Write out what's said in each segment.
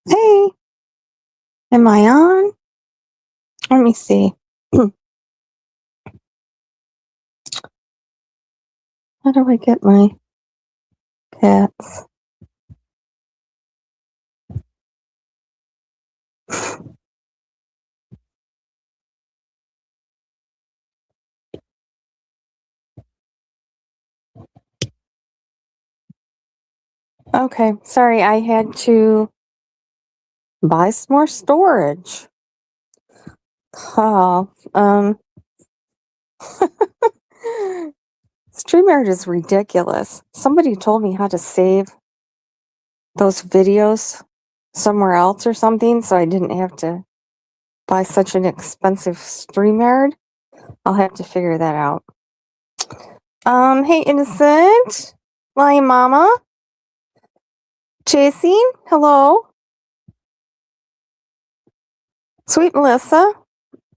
Hey, am I on? Let me see. How do I get my cats? Okay, sorry, I had to buy some more storage. Oh, StreamYard is ridiculous. Somebody told me how to save those videos somewhere else or something, so I didn't have to buy such an expensive StreamYard. I'll have to figure that out. Hey, Innocent, my mama, Chasing, hello, sweet Melissa.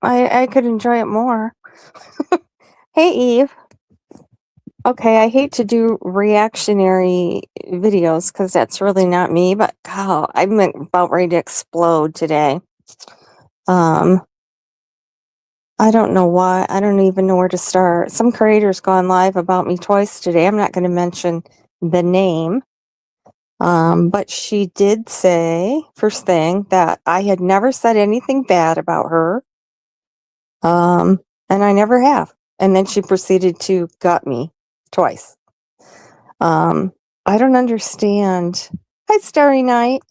I could enjoy it more. Hey, Eve. Okay, I hate to do reactionary videos because that's really not me, but God, I'm about ready to explode today. I don't know why. I don't even know where to start. Some creator's gone live about me twice today. I'm not going to mention the name. But she did say, first thing, that I had never said anything bad about her. And I never have. And then she proceeded to gut me twice. I don't understand. Hi, Starry Night.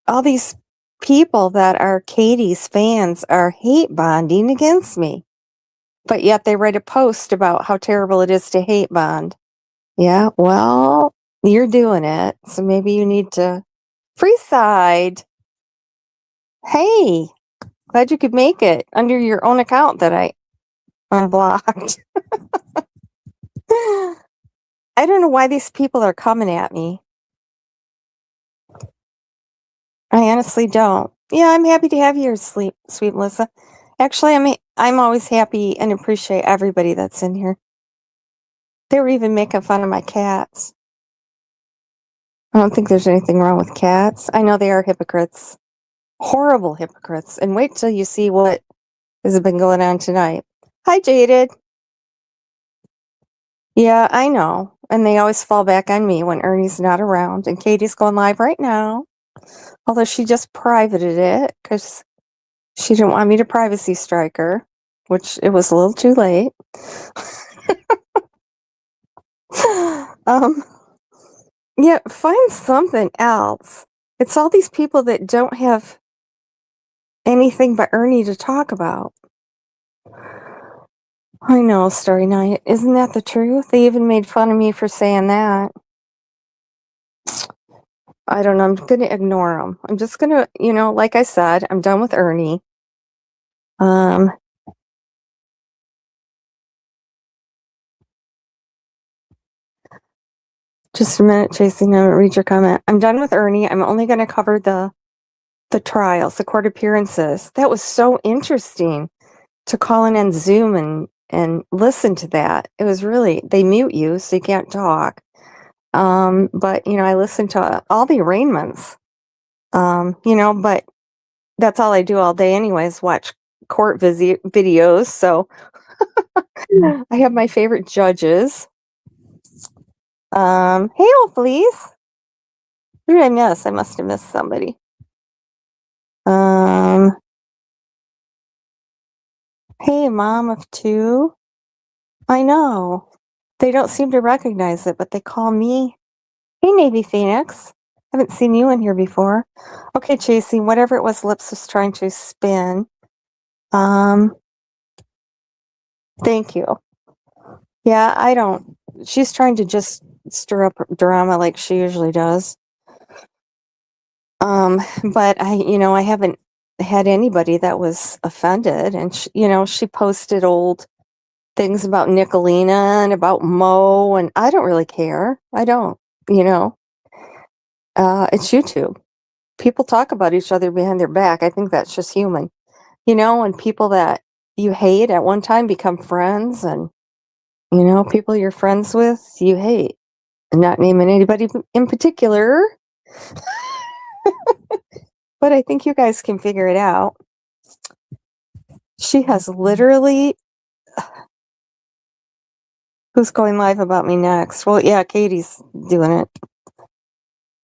All these people that are Katie's fans are hate bonding against me. But yet they write a post about how terrible it is to hate bond. Yeah, well, you're doing it. So maybe you need to free side. Hey, glad you could make it under your own account that I unblocked. I don't know why these people are coming at me. I honestly don't. Yeah, I'm happy to have you here, sweet Melissa. Actually, I'm always happy and appreciate everybody that's in here. They were even making fun of my cats. I don't think there's anything wrong with cats. I know they are hypocrites. Horrible hypocrites. And wait till you see what has been going on tonight. Hi, Jaded. Yeah, I know. And they always fall back on me when Ernie's not around. And Katie's going live right now. Although she just privated it because she didn't want me to privacy strike her, which it was a little too late. Yeah, find something else. It's all these people that don't have anything but Ernie to talk about. I know, Starry Night. Isn't that the truth? They even made fun of me for saying that. I don't know. I'm going to ignore them. I'm just going to, like I said, I'm done with Ernie. Just a minute, Chasing. I'm read your comment. I'm done with Ernie. I'm only going to cover the trials, the court appearances. That was so interesting to call in on Zoom and listen to that. It was really, they mute you so you can't talk. But I listened to all the arraignments. But that's all I do all day anyways, watch court videos. So I have my favorite judges. Hey, please. Who did I miss? I must have missed somebody. Hey, mom of two. I know. They don't seem to recognize it, but they call me. Hey, Navy Phoenix. Haven't seen you in here before. Okay, Chasey, whatever it was Lips was trying to spin. Thank you. Yeah, I don't. She's trying to just stir up drama like she usually does. But I haven't had anybody that was offended. And, she posted old things about Nicolina and about Mo, and I don't really care. I don't, it's YouTube. People talk about each other behind their back. I think that's just human. And people that you hate at one time become friends, and, people you're friends with, you hate. I'm not naming anybody in particular. But I think you guys can figure it out. She has literally who's going live about me next? Well, yeah, Katie's doing it.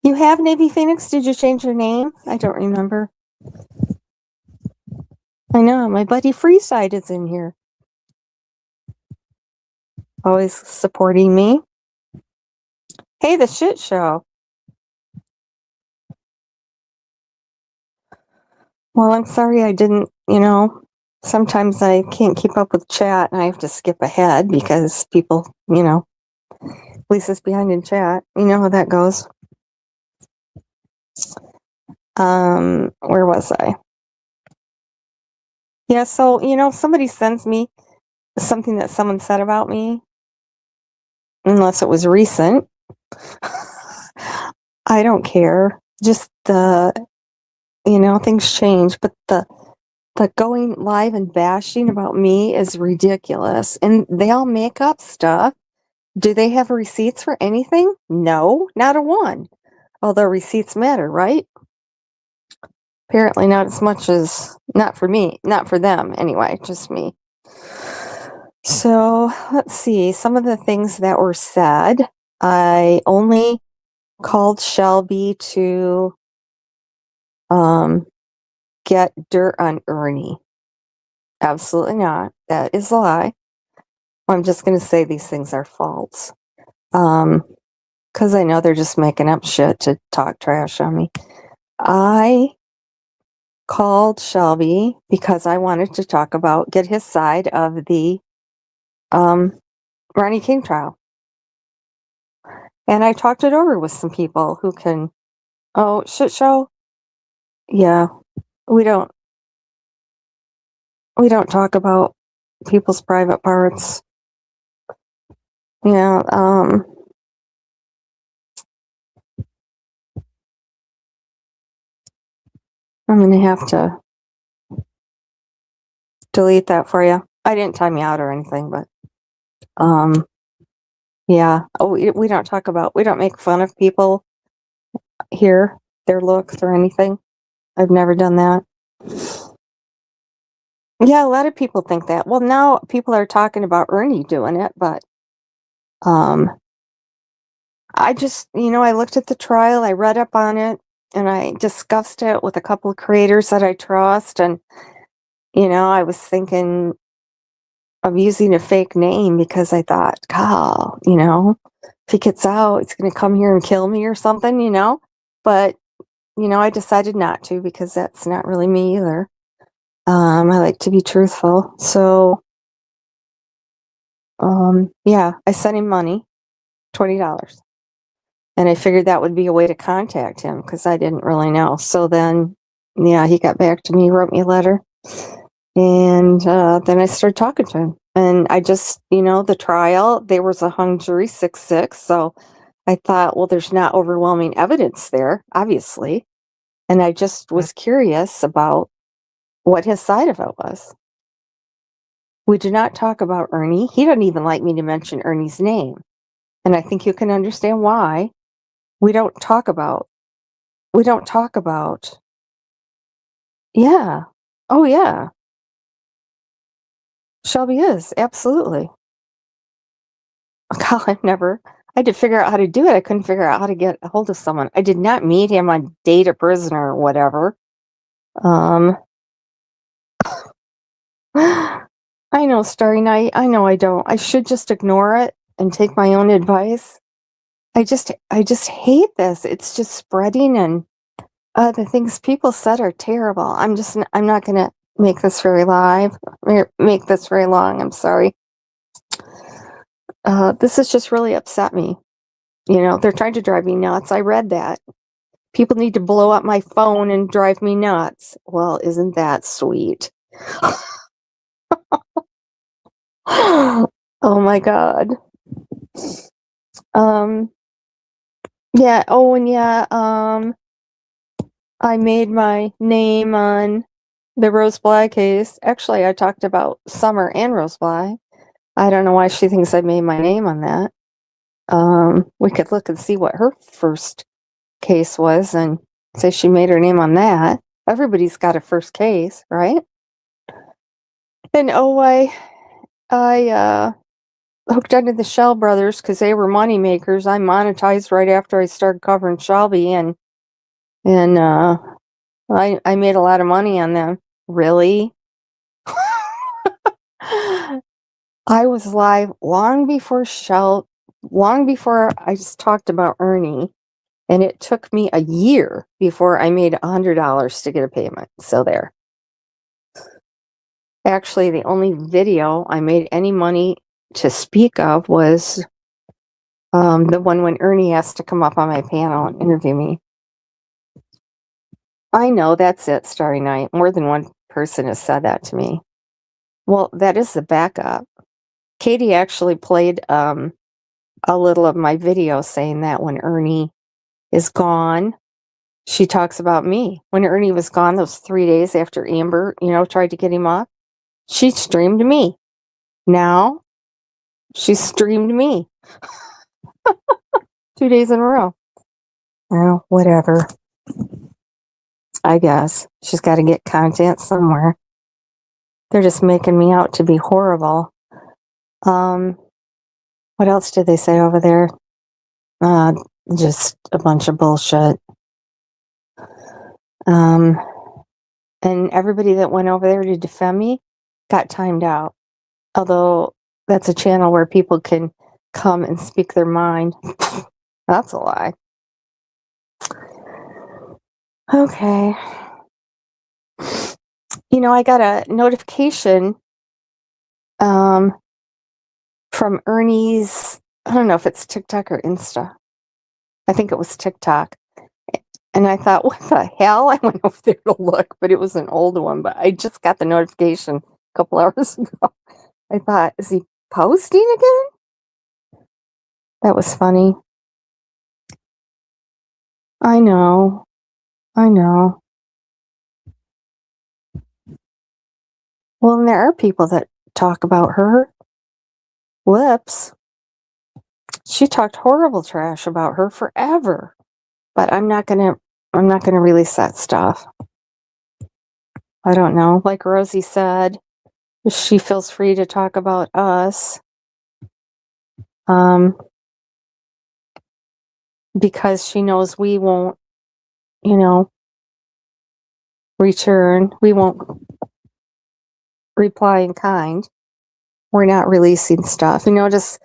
You have Navy Phoenix? Did you change your name? I don't remember. I know, my buddy Freeside is in here. Always supporting me. Hey, the shit show. Well, I'm sorry I didn't, sometimes I can't keep up with chat and I have to skip ahead because people, Lisa's behind in chat. You know how that goes. Where was I? Yeah, so, somebody sends me something that someone said about me, unless it was recent. I don't care. Just things change, but the going live and bashing about me is ridiculous. And they all make up stuff. Do they have receipts for anything? No, not a one. Although receipts matter, right? Apparently not as much as, not for me, not for them anyway, just me. So let's see, some of the things that were said. I only called Shelby to get dirt on Ernie. Absolutely not. That is a lie. I'm just going to say these things are false. Because I know they're just making up shit to talk trash on me. I called Shelby because I wanted to get his side of the Ronnie King trial. And I talked it over with some people who can, shit show? Yeah, we don't talk about people's private parts. Yeah, I'm gonna have to delete that for you. I didn't time you out or anything, but yeah. Oh, we don't make fun of people here, their looks or anything. I've never done that. Yeah, a lot of people think that. Well, now people are talking about Ernie doing it, but I just, I looked at the trial, I read up on it, and I discussed it with a couple of creators that I trust, and I was thinking of using a fake name because I thought, God, if he gets out, he's going to come here and kill me or something, But, I decided not to because that's not really me either. I like to be truthful. So, yeah, I sent him money, $20. And I figured that would be a way to contact him because I didn't really know. So then, yeah, he got back to me, wrote me a letter. And then I started talking to him. And I just, the trial, there was a hung jury 6-6. So I thought, well, there's not overwhelming evidence there, obviously. And I just was curious about what his side of it was. We do not talk about Ernie. He doesn't even like me to mention Ernie's name. And I think you can understand why. We don't talk about. Yeah. Oh, yeah. Shelby is. Absolutely. God, I had to figure out how to do it. I couldn't figure out how to get a hold of someone. I did not meet him on Date a Prisoner or whatever. I know, Starry Night. I know I don't. I should just ignore it and take my own advice. I just hate this. It's just spreading, and the things people said are terrible. I'm not going to make this very live, make this very long. I'm sorry. This has just really upset me. They're trying to drive me nuts. I read that. People need to blow up my phone and drive me nuts. Well, isn't that sweet? Oh my God. Yeah. Oh, and yeah. I made my name on the Rose Bly case. Actually, I talked about Summer and Rose Bly. I don't know why she thinks I made my name on that. We could look and see what her first case was, and Say she made her name on that. Everybody's got a first case, right? And I hooked onto the Shell Brothers because they were money makers. I monetized right after I started covering Shelby, and I made a lot of money on them. Really? I was live long before I just talked about Ernie, and it took me a year before I made $100 to get a payment. So there. Actually, the only video I made any money to speak of was the one when Ernie asked to come up on my panel and interview me. I know, that's it, Starry Night. More than one person has said that to me. Well, that is the backup. Katie actually played a little of my video saying that when Ernie is gone, she talks about me. When Ernie was gone those 3 days after Amber, tried to get him off, she streamed me. Now, she streamed me 2 days in a row. Well, whatever. I guess. She's got to get content somewhere. They're just making me out to be horrible. What else did they say over there? Just a bunch of bullshit. And everybody that went over there to defend me got timed out. Although that's a channel where people can come and speak their mind. That's a lie. Okay. I got a notification from Ernie's, I don't know if it's TikTok or Insta. I think it was TikTok. And I thought, what the hell? I went over there to look, but it was an old one. But I just got the notification a couple hours ago. I thought, is he posting again? That was funny. I know. Well, and there are people that talk about her lips. She talked horrible trash about her forever. But I'm not gonna release that stuff. I don't know. Like Rosie said, she feels free to talk about us. Because she knows we won't, return. We won't reply in kind. We're not releasing stuff. Just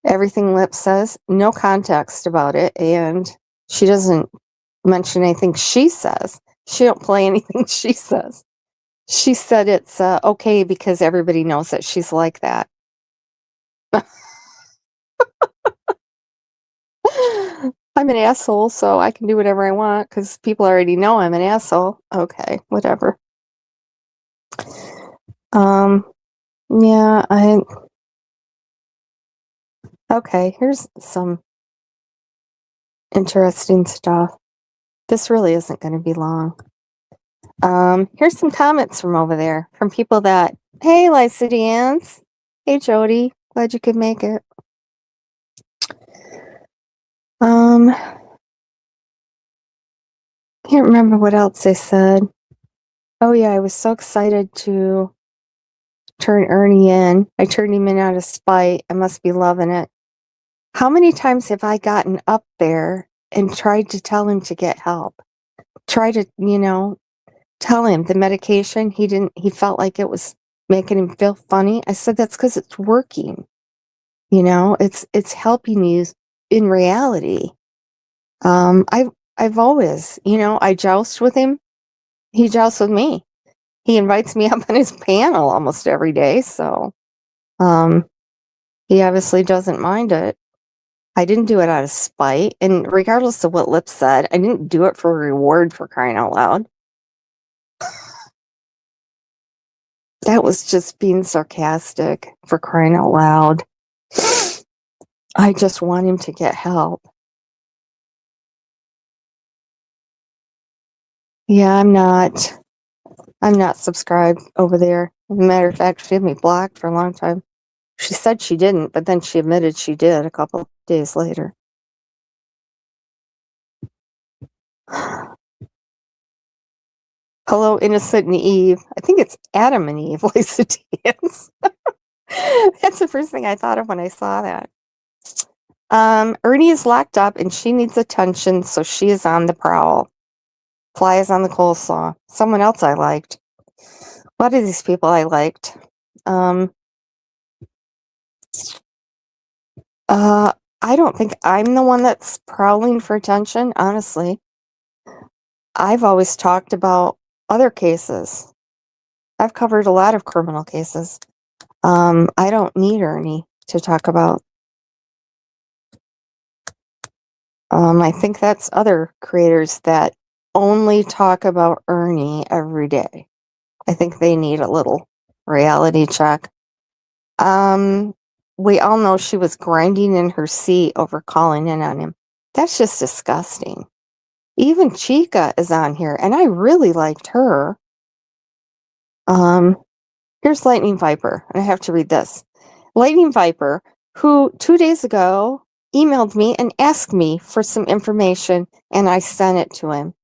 everything Lip says, no context about it, and she doesn't mention anything she says. She don't play anything she says. She said it's okay because everybody knows that she's like that. I'm an asshole, so I can do whatever I want because people already know I'm an asshole. Okay, whatever. Yeah, okay, here's some interesting stuff. This really isn't going to be long. Here's some comments from over there from people that, hey, Lycidians. Hey, Jody. Glad you could make it. Can't remember what else they said. Oh, yeah, I was so excited to turn Ernie in. I turned him in out of spite. I must be loving it. How many times have I gotten up there and tried to tell him to get help? Try to, tell him the medication, he felt like it was making him feel funny. I said, that's because it's working. It's helping you in reality. I've always, I joust with him. He jousts with me. He invites me up on his panel almost every day. So, he obviously doesn't mind it. I didn't do it out of spite. And regardless of what Lip said, I didn't do it for a reward, for crying out loud. That was just being sarcastic, for crying out loud. I just want him to get help. Yeah, I'm not subscribed over there. As a matter of fact, she had me blocked for a long time. She said she didn't, but then she admitted she did a couple of days later. Hello, Innocent and Eve. I think it's Adam and Eve, Lisa Dance. That's the first thing I thought of when I saw that. Ernie is locked up and she needs attention, so she is on the prowl. Fly is on the coleslaw. Someone else I liked. A lot of these people I liked. Um, I don't think I'm the one that's prowling for attention, honestly. I've always talked about other cases. I've covered a lot of criminal cases. I don't need Ernie to talk about. I think that's other creators that only talk about Ernie every day. I think they need a little reality check. We all know she was grinding in her seat over calling in on him. That's just disgusting. Even Chica is on here, and I really liked her. Here's Lightning Viper, and I have to read this. Lightning Viper, who 2 days ago emailed me and asked me for some information, and I sent it to him.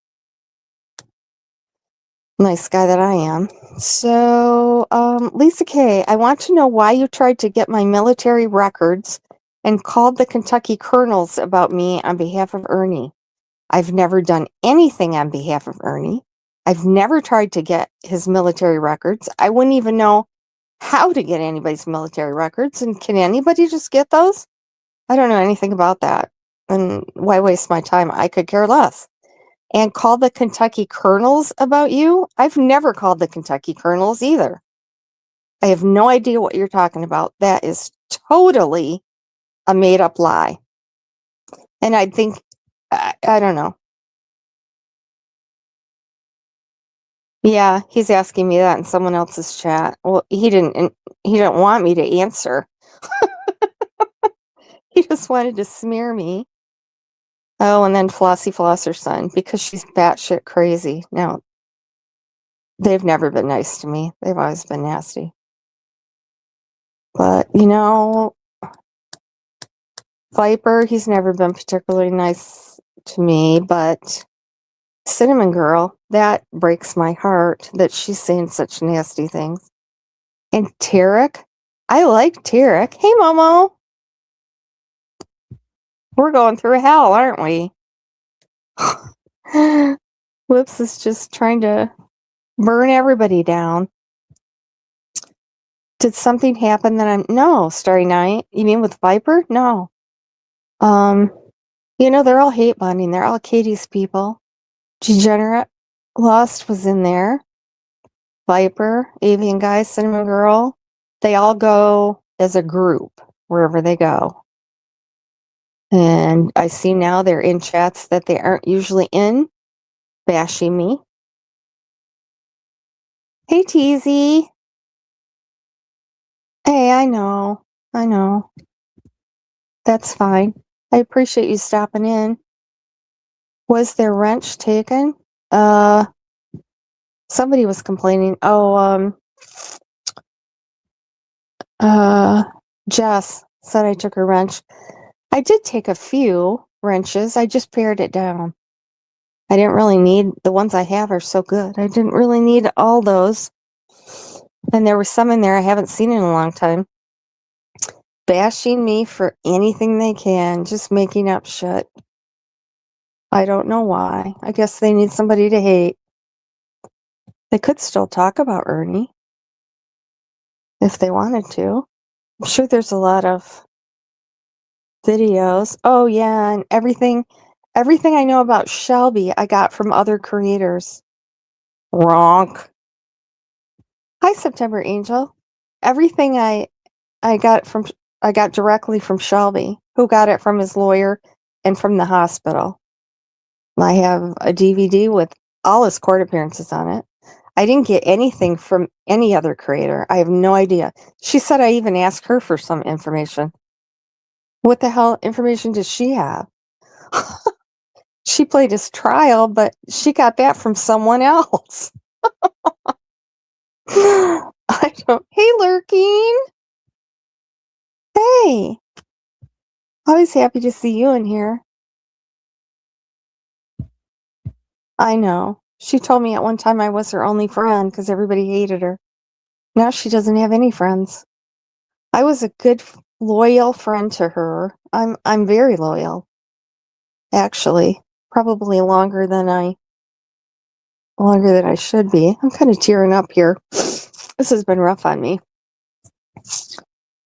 Nice guy that I am. So, Lisa K., I want to know why you tried to get my military records and called the Kentucky colonels about me on behalf of Ernie. I've never done anything on behalf of Ernie. I've never tried to get his military records. I wouldn't even know how to get anybody's military records. And can anybody just get those? I don't know anything about that. And why waste my time? I could care less. And call the Kentucky colonels about you? I've never called the Kentucky colonels either. I have no idea what you're talking about. That is totally a made up lie. And I think, I don't know. Yeah, he's asking me that in someone else's chat. Well, he didn't want me to answer. He just wanted to smear me. Oh, and then Flossie Flosser's son, because she's batshit crazy. Now, they've never been nice to me. They've always been nasty. But, Viper, he's never been particularly nice to me, but Cinnamon Girl, that breaks my heart that she's saying such nasty things. And Tarek, I like Tarek. Hey, Momo. We're going through hell, aren't we? Whoops is just trying to burn everybody down. Did something happen that no, Starry Night. You mean with Viper? No. They're all hate bonding. They're all Katie's people. Degenerate. Lost was in there. Viper, Avian Guy, Cinnamon Girl. They all go as a group wherever they go. And I see now they're in chats that they aren't usually in, bashing me. Hey, Teasy. Hey, I know. That's fine. I appreciate you stopping in. Was their wrench taken? Somebody was complaining. Jess said I took her wrench. I did take a few wrenches. I just pared it down. I didn't really need, the ones I have are so good. I didn't really need all those. And there were some in there I haven't seen in a long time. Bashing me for anything they can, just making up shit. I don't know why. I guess they need somebody to hate. They could still talk about Ernie if they wanted to. I'm sure there's a lot of videos. Oh yeah, and everything I know about Shelby I got from other creators. Wronk. Hi, September Angel. Everything I got directly from Shelby, who got it from his lawyer and from the hospital. I have a DVD with all his court appearances on it. I didn't get anything from any other creator. I have no idea. She said I even asked her for some information. What the hell information does she have? She played his trial, but she got that from someone else. I don't. Hey, Lurking. Hey. Always happy to see you in here. I know. She told me at one time I was her only friend because everybody hated her. Now she doesn't have any friends. I was a good, loyal friend to her. I'm very loyal, actually. Probably longer than I should be. I'm kind of tearing up here. This has been rough on me.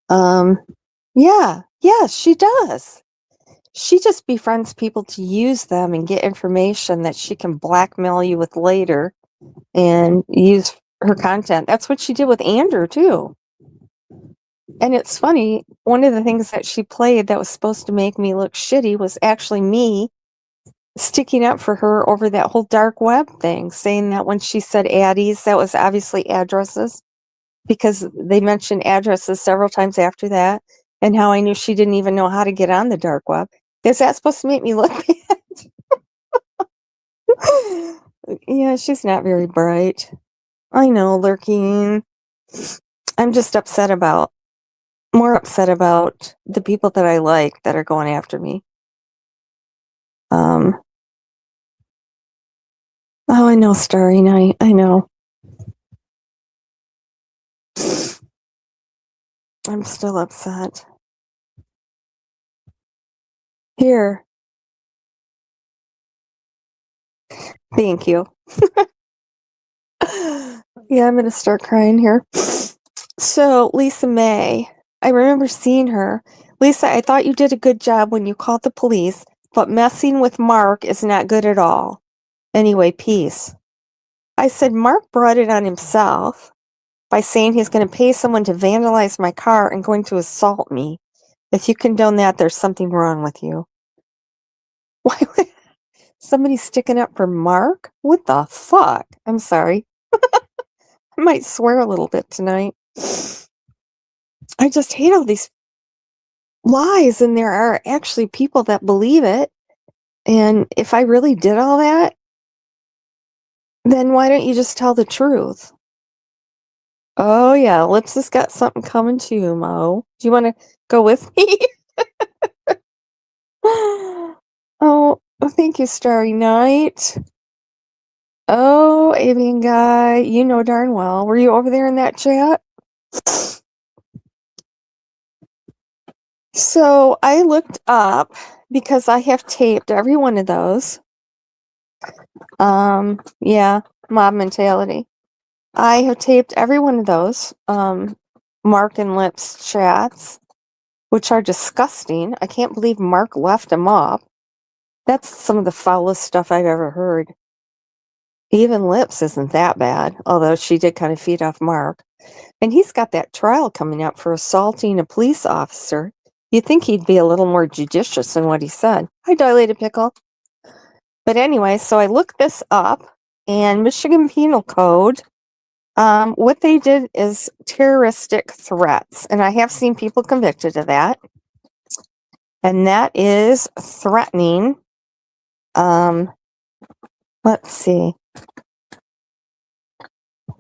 Um, yeah, she does. She just befriends people to use them and get information that she can blackmail you with later and use her content. That's what she did with Andrew, too. And it's funny, one of the things that she played that was supposed to make me look shitty was actually me sticking up for her over that whole dark web thing, saying that when she said addies, that was obviously addresses, because they mentioned addresses several times after that, and how I knew she didn't even know how to get on the dark web. Is that supposed to make me look bad? Yeah, she's not very bright. I know, lurking. I'm just more upset about the people that I like that are going after me. Oh, I know, Starry Night. I know. I'm still upset. Here. Thank you. Yeah, I'm going to start crying here. So, Lisa May, I remember seeing her. Lisa, I thought you did a good job when you called the police, but messing with Mark is not good at all. Anyway, peace. I said, Mark brought it on himself by saying he's going to pay someone to vandalize my car and going to assault me. If you condone that, there's something wrong with you. Why would somebody sticking up for Mark? What the fuck? I'm sorry. I might swear a little bit tonight. I just hate all these lies, and there are actually people that believe it. And if I really did all that, then why don't you just tell the truth? Oh, yeah, Lips has got something coming too, Mo. Do you want to go with me? Oh, thank you, Starry Night. Oh, avian guy, you know darn well. Were you over there in that chat? So I looked up because I have taped every one of those. Yeah, mob mentality. I have taped every one of those Mark and Lips chats, which are disgusting. I can't believe Mark left them up. That's some of the foulest stuff I've ever heard. Even Lips isn't that bad, although she did kind of feed off Mark. And he's got that trial coming up for assaulting a police officer. You'd think he'd be a little more judicious in what he said. Hi, Dilated Pickle. But anyway, so I looked this up, and Michigan Penal Code, what they did is terroristic threats. And I have seen people convicted of that. And that is threatening, let's see,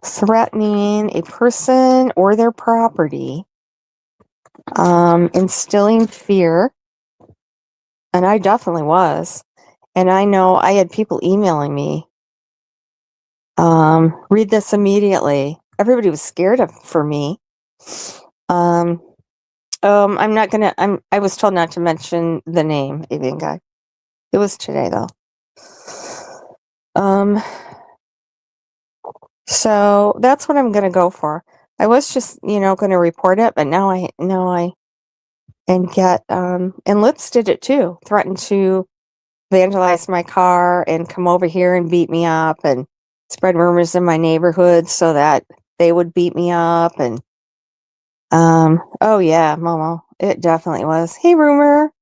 threatening a person or their property, instilling fear. And I definitely was. And I know I had people emailing me, read this immediately. Everybody was scared for me. I was told not to mention the name, avian guy. It was today, though. So that's what I'm going to go for. I was just, going to report it, but now and Lips did it too, threatened to vandalize my car and come over here and beat me up and spread rumors in my neighborhood so that they would beat me up. And oh yeah, Momo, it definitely was. Hey, rumor.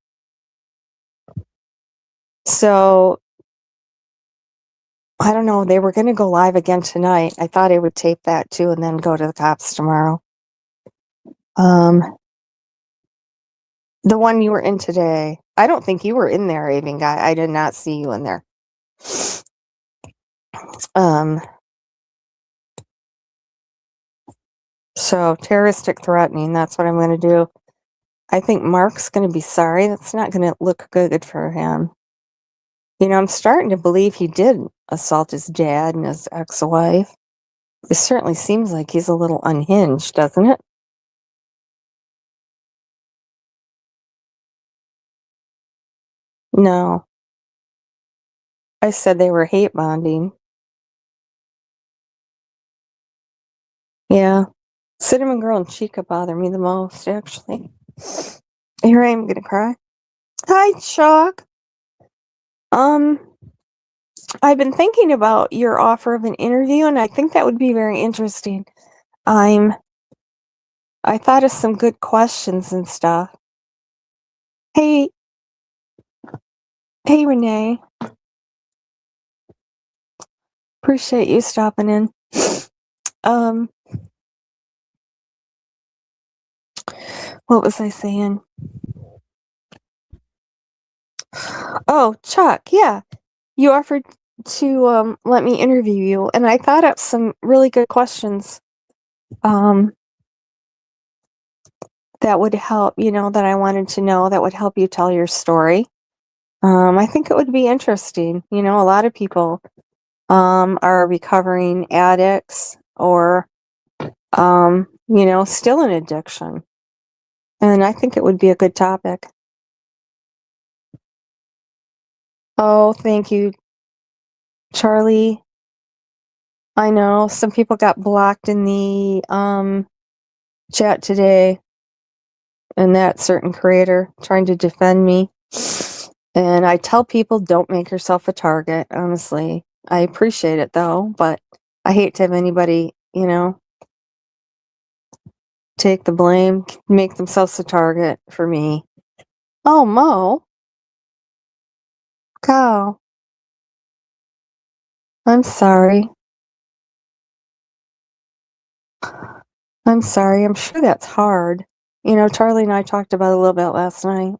So I don't know, they were going to go live again tonight. I thought I would tape that too and then go to the cops tomorrow. The one you were in today, I don't think you were in there, avian guy. I did not see you in there. So terroristic threatening, that's what I'm going to do. I think Mark's going to be sorry. That's not going to look good for him. I'm starting to believe he did assault his dad and his ex-wife. It certainly seems like he's a little unhinged, doesn't it? No. I said they were hate bonding. Yeah. Cinnamon Girl and Chica bother me the most, actually. Here I am gonna cry. Hi, Chuck. Um, I've been thinking about your offer of an interview, and I think that would be very interesting. I'm I thought of some good questions and stuff. Hey, hey, Renee. Appreciate you stopping in. Um, what was I saying? Oh, Chuck, yeah. You offered to let me interview you, and I thought up some really good questions um that would help, that I wanted to know that would help you tell your story. I think it would be interesting. A lot of people are recovering addicts or still in addiction. And I think it would be a good topic. Oh, thank you, Charlie. I know some people got blocked in the chat today, and that certain creator trying to defend me. And I tell people, don't make yourself a target, honestly. I appreciate it though, but I hate to have anybody, take the blame, make themselves a target for me. Oh, Mo, cow. I'm sorry. I'm sorry. I'm sure that's hard. Charlie and I talked about it a little bit last night.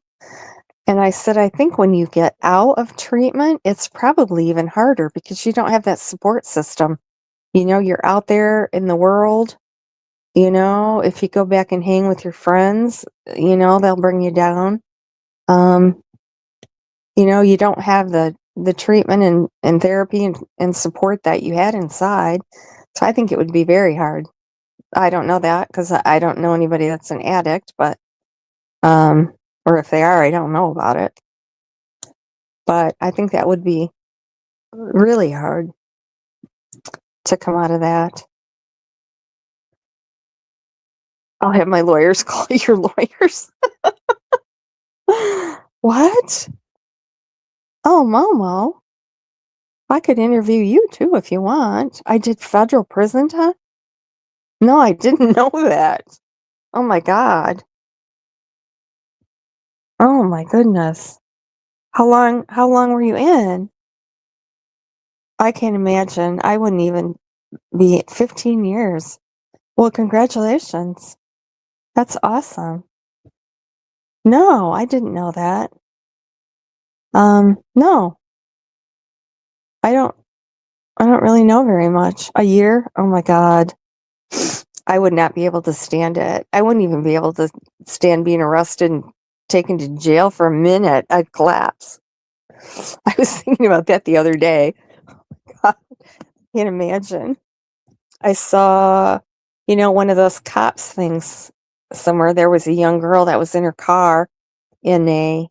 And I said, I think when you get out of treatment, it's probably even harder because you don't have that support system. You're out there in the world. If you go back and hang with your friends, they'll bring you down. Um, you don't have the treatment and therapy and support that you had inside. So I think it would be very hard. I don't know that because I don't know anybody that's an addict, but or if they are, I don't know about it. But I think that would be really hard to come out of that. I'll have my lawyers call your lawyers. What? Oh, Momo. I could interview you too if you want. I did federal prison time. No, I didn't know that. Oh my God. Oh my goodness. How long were you in? I can't imagine. I wouldn't even be 15 years. Well, congratulations. That's awesome. No, I didn't know that. No. I don't I don't really know very much. A year? Oh my God. I would not be able to stand it. I wouldn't even be able to stand being arrested and taken to jail for a minute. I'd collapse. I was thinking about that the other day. I can't imagine. I saw, one of those cops things somewhere. There was a young girl that was in her car in a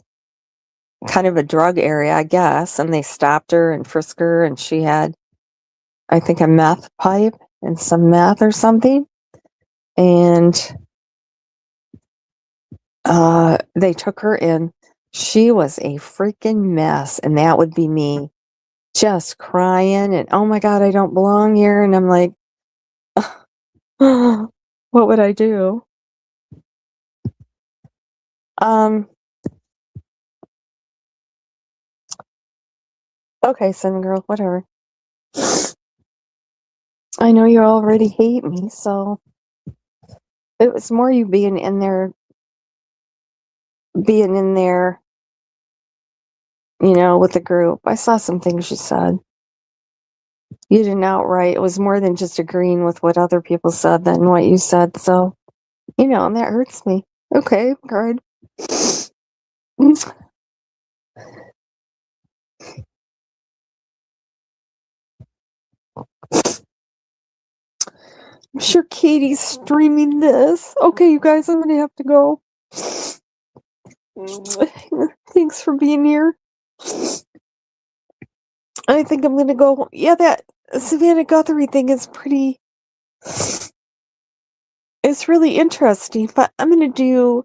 kind of a drug area, I guess, and they stopped her and frisked her, and she had, I think, a meth pipe and some meth or something. And they took her in. She was a freaking mess, and that would be me, just crying and, "Oh my God, I don't belong here," and I'm like, what would I do? Um, okay, Cinnamon Girl, whatever. I know you already hate me, so it was more you being in there, with the group. I saw some things you said. You didn't outright. It was more than just agreeing with what other people said than what you said. So, and that hurts me. Okay, good. I'm sure Katie's streaming this. Okay, you guys, I'm gonna have to go. Thanks for being here. I think I'm gonna go. Yeah, that Savannah Guthrie thing is pretty. It's really interesting, but I'm gonna do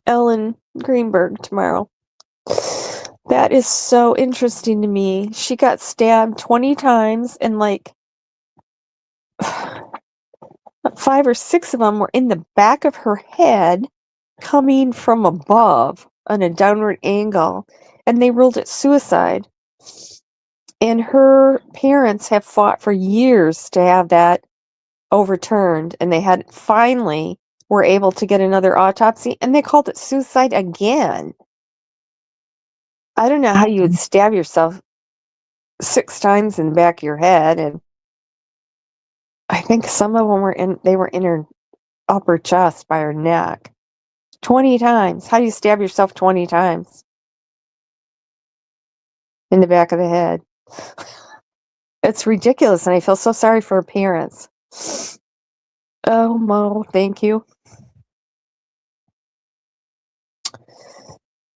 Ellen Greenberg tomorrow. That is so interesting to me. She got stabbed 20 times and like 5 or 6 of them were in the back of her head coming from above on a downward angle, and they ruled it suicide. And her parents have fought for years to have that overturned, and they had finally were able to get another autopsy, and they called it suicide again. I don't know how you would stab yourself 6 times in the back of your head, and I think some of them were in her upper chest by her neck. 20 times. How do you stab yourself 20 times? In the back of the head. It's ridiculous, and I feel so sorry for her parents. Oh, Mo, thank you.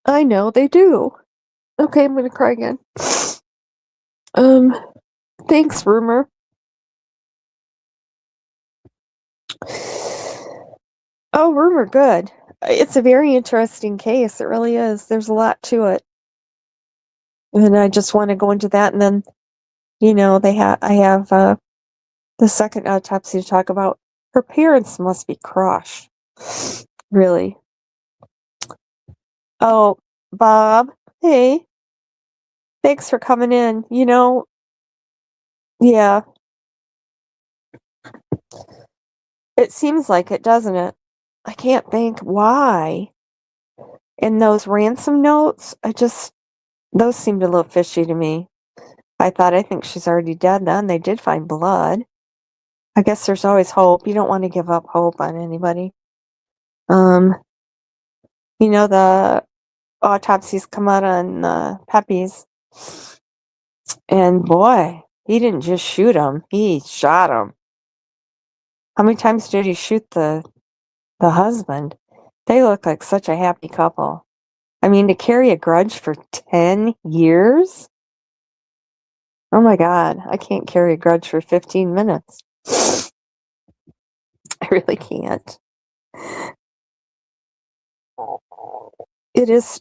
I know, they do. Okay, I'm gonna cry again. Thanks, Rumor. Oh, Rumor, good. It's a very interesting case. It really is. There's a lot to it. And I just want to go into that, and then, I have the second autopsy to talk about. Her parents must be crushed. Really. Oh, Bob, hey. Thanks for coming in. Yeah. It seems like it, doesn't it? I can't think why. And those ransom notes, those seemed a little fishy to me. I think she's already dead then. They did find blood. I guess there's always hope. You don't want to give up hope on anybody. The autopsies come out on Pepe's. And boy, he didn't just shoot him. He shot him. How many times did he shoot the husband? They look like such a happy couple. I mean, to carry a grudge for 10 years? Oh my God, I can't carry a grudge for 15 minutes. I really can't. It is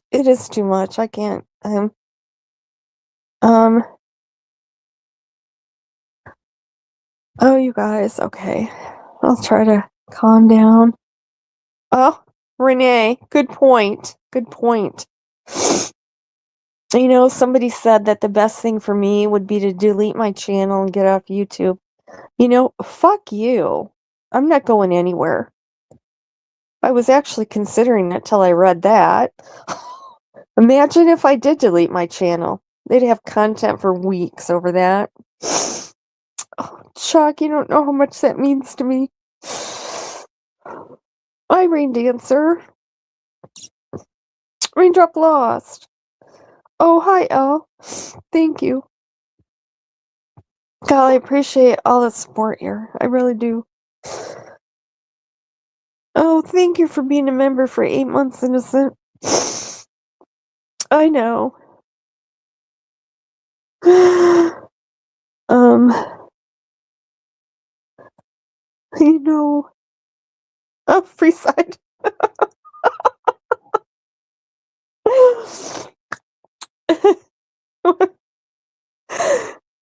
too much. I can't. Oh, you guys, okay. I'll try to calm down. Oh, Renee, good point. Good point. Somebody said that the best thing for me would be to delete my channel and get off YouTube. Fuck you. I'm not going anywhere. I was actually considering it till I read that. Imagine if I did delete my channel. They'd have content for weeks over that. Oh, Chuck, you don't know how much that means to me. Irene Dancer. Raindrop Lost. Oh, hi, Elle. Thank you. God, I appreciate all the support here. I really do. Oh, thank you for being a member for 8 months, Innocent. I know. Oh, free side.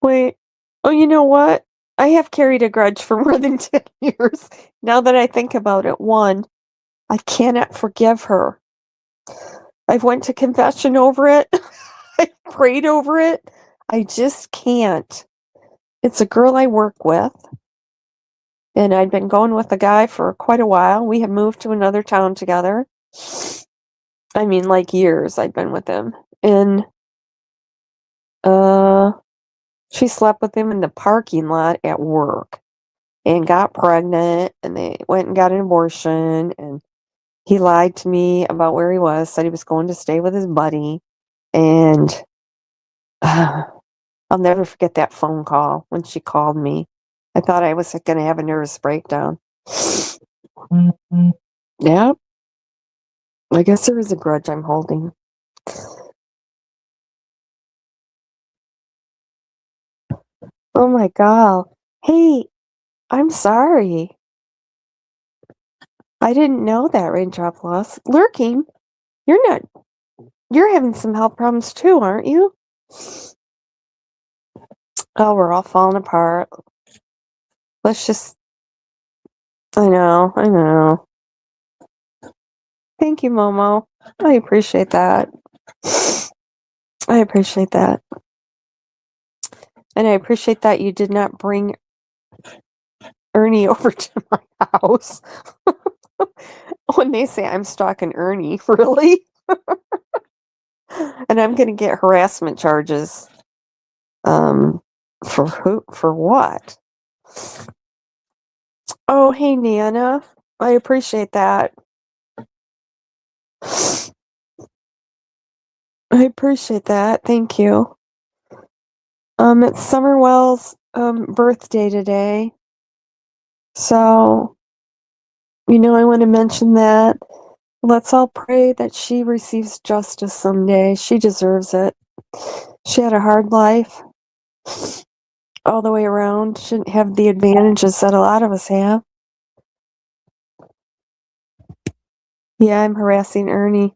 Wait. Oh, you know what? I have carried a grudge for more than 10 years. Now that I think about it, one, I cannot forgive her. I've went to confession over it. I prayed over it. I just can't. It's a girl I work with. And I'd been going with the guy for quite a while. We had moved to another town together. I mean, like years I'd been with him. And she slept with him in the parking lot at work and got pregnant, and they went and got an abortion, and he lied to me about where he was, said he was going to stay with his buddy, and I'll never forget that phone call when she called me. I thought I was gonna have a nervous breakdown. Yeah, I guess there is a grudge I'm holding. Oh my god. Hey, I'm sorry. I didn't know that raindrop loss. Lurking? You're not you're having some health problems too, aren't you? Oh, we're all falling apart. Let's just I know. Thank you, Momo. I appreciate that. I appreciate that. And I appreciate that you did not bring Ernie over to my house. When they say I'm stalking Ernie, really? And I'm gonna get harassment charges. For who? For what? Oh, hey, Nana. I appreciate that. I appreciate that. Thank you. It's Summerwell's birthday today. So, I want to mention that. Let's all pray that she receives justice someday. She deserves it. She had a hard life all the way around. Shouldn't have the advantages that a lot of us have. Yeah, I'm harassing Ernie,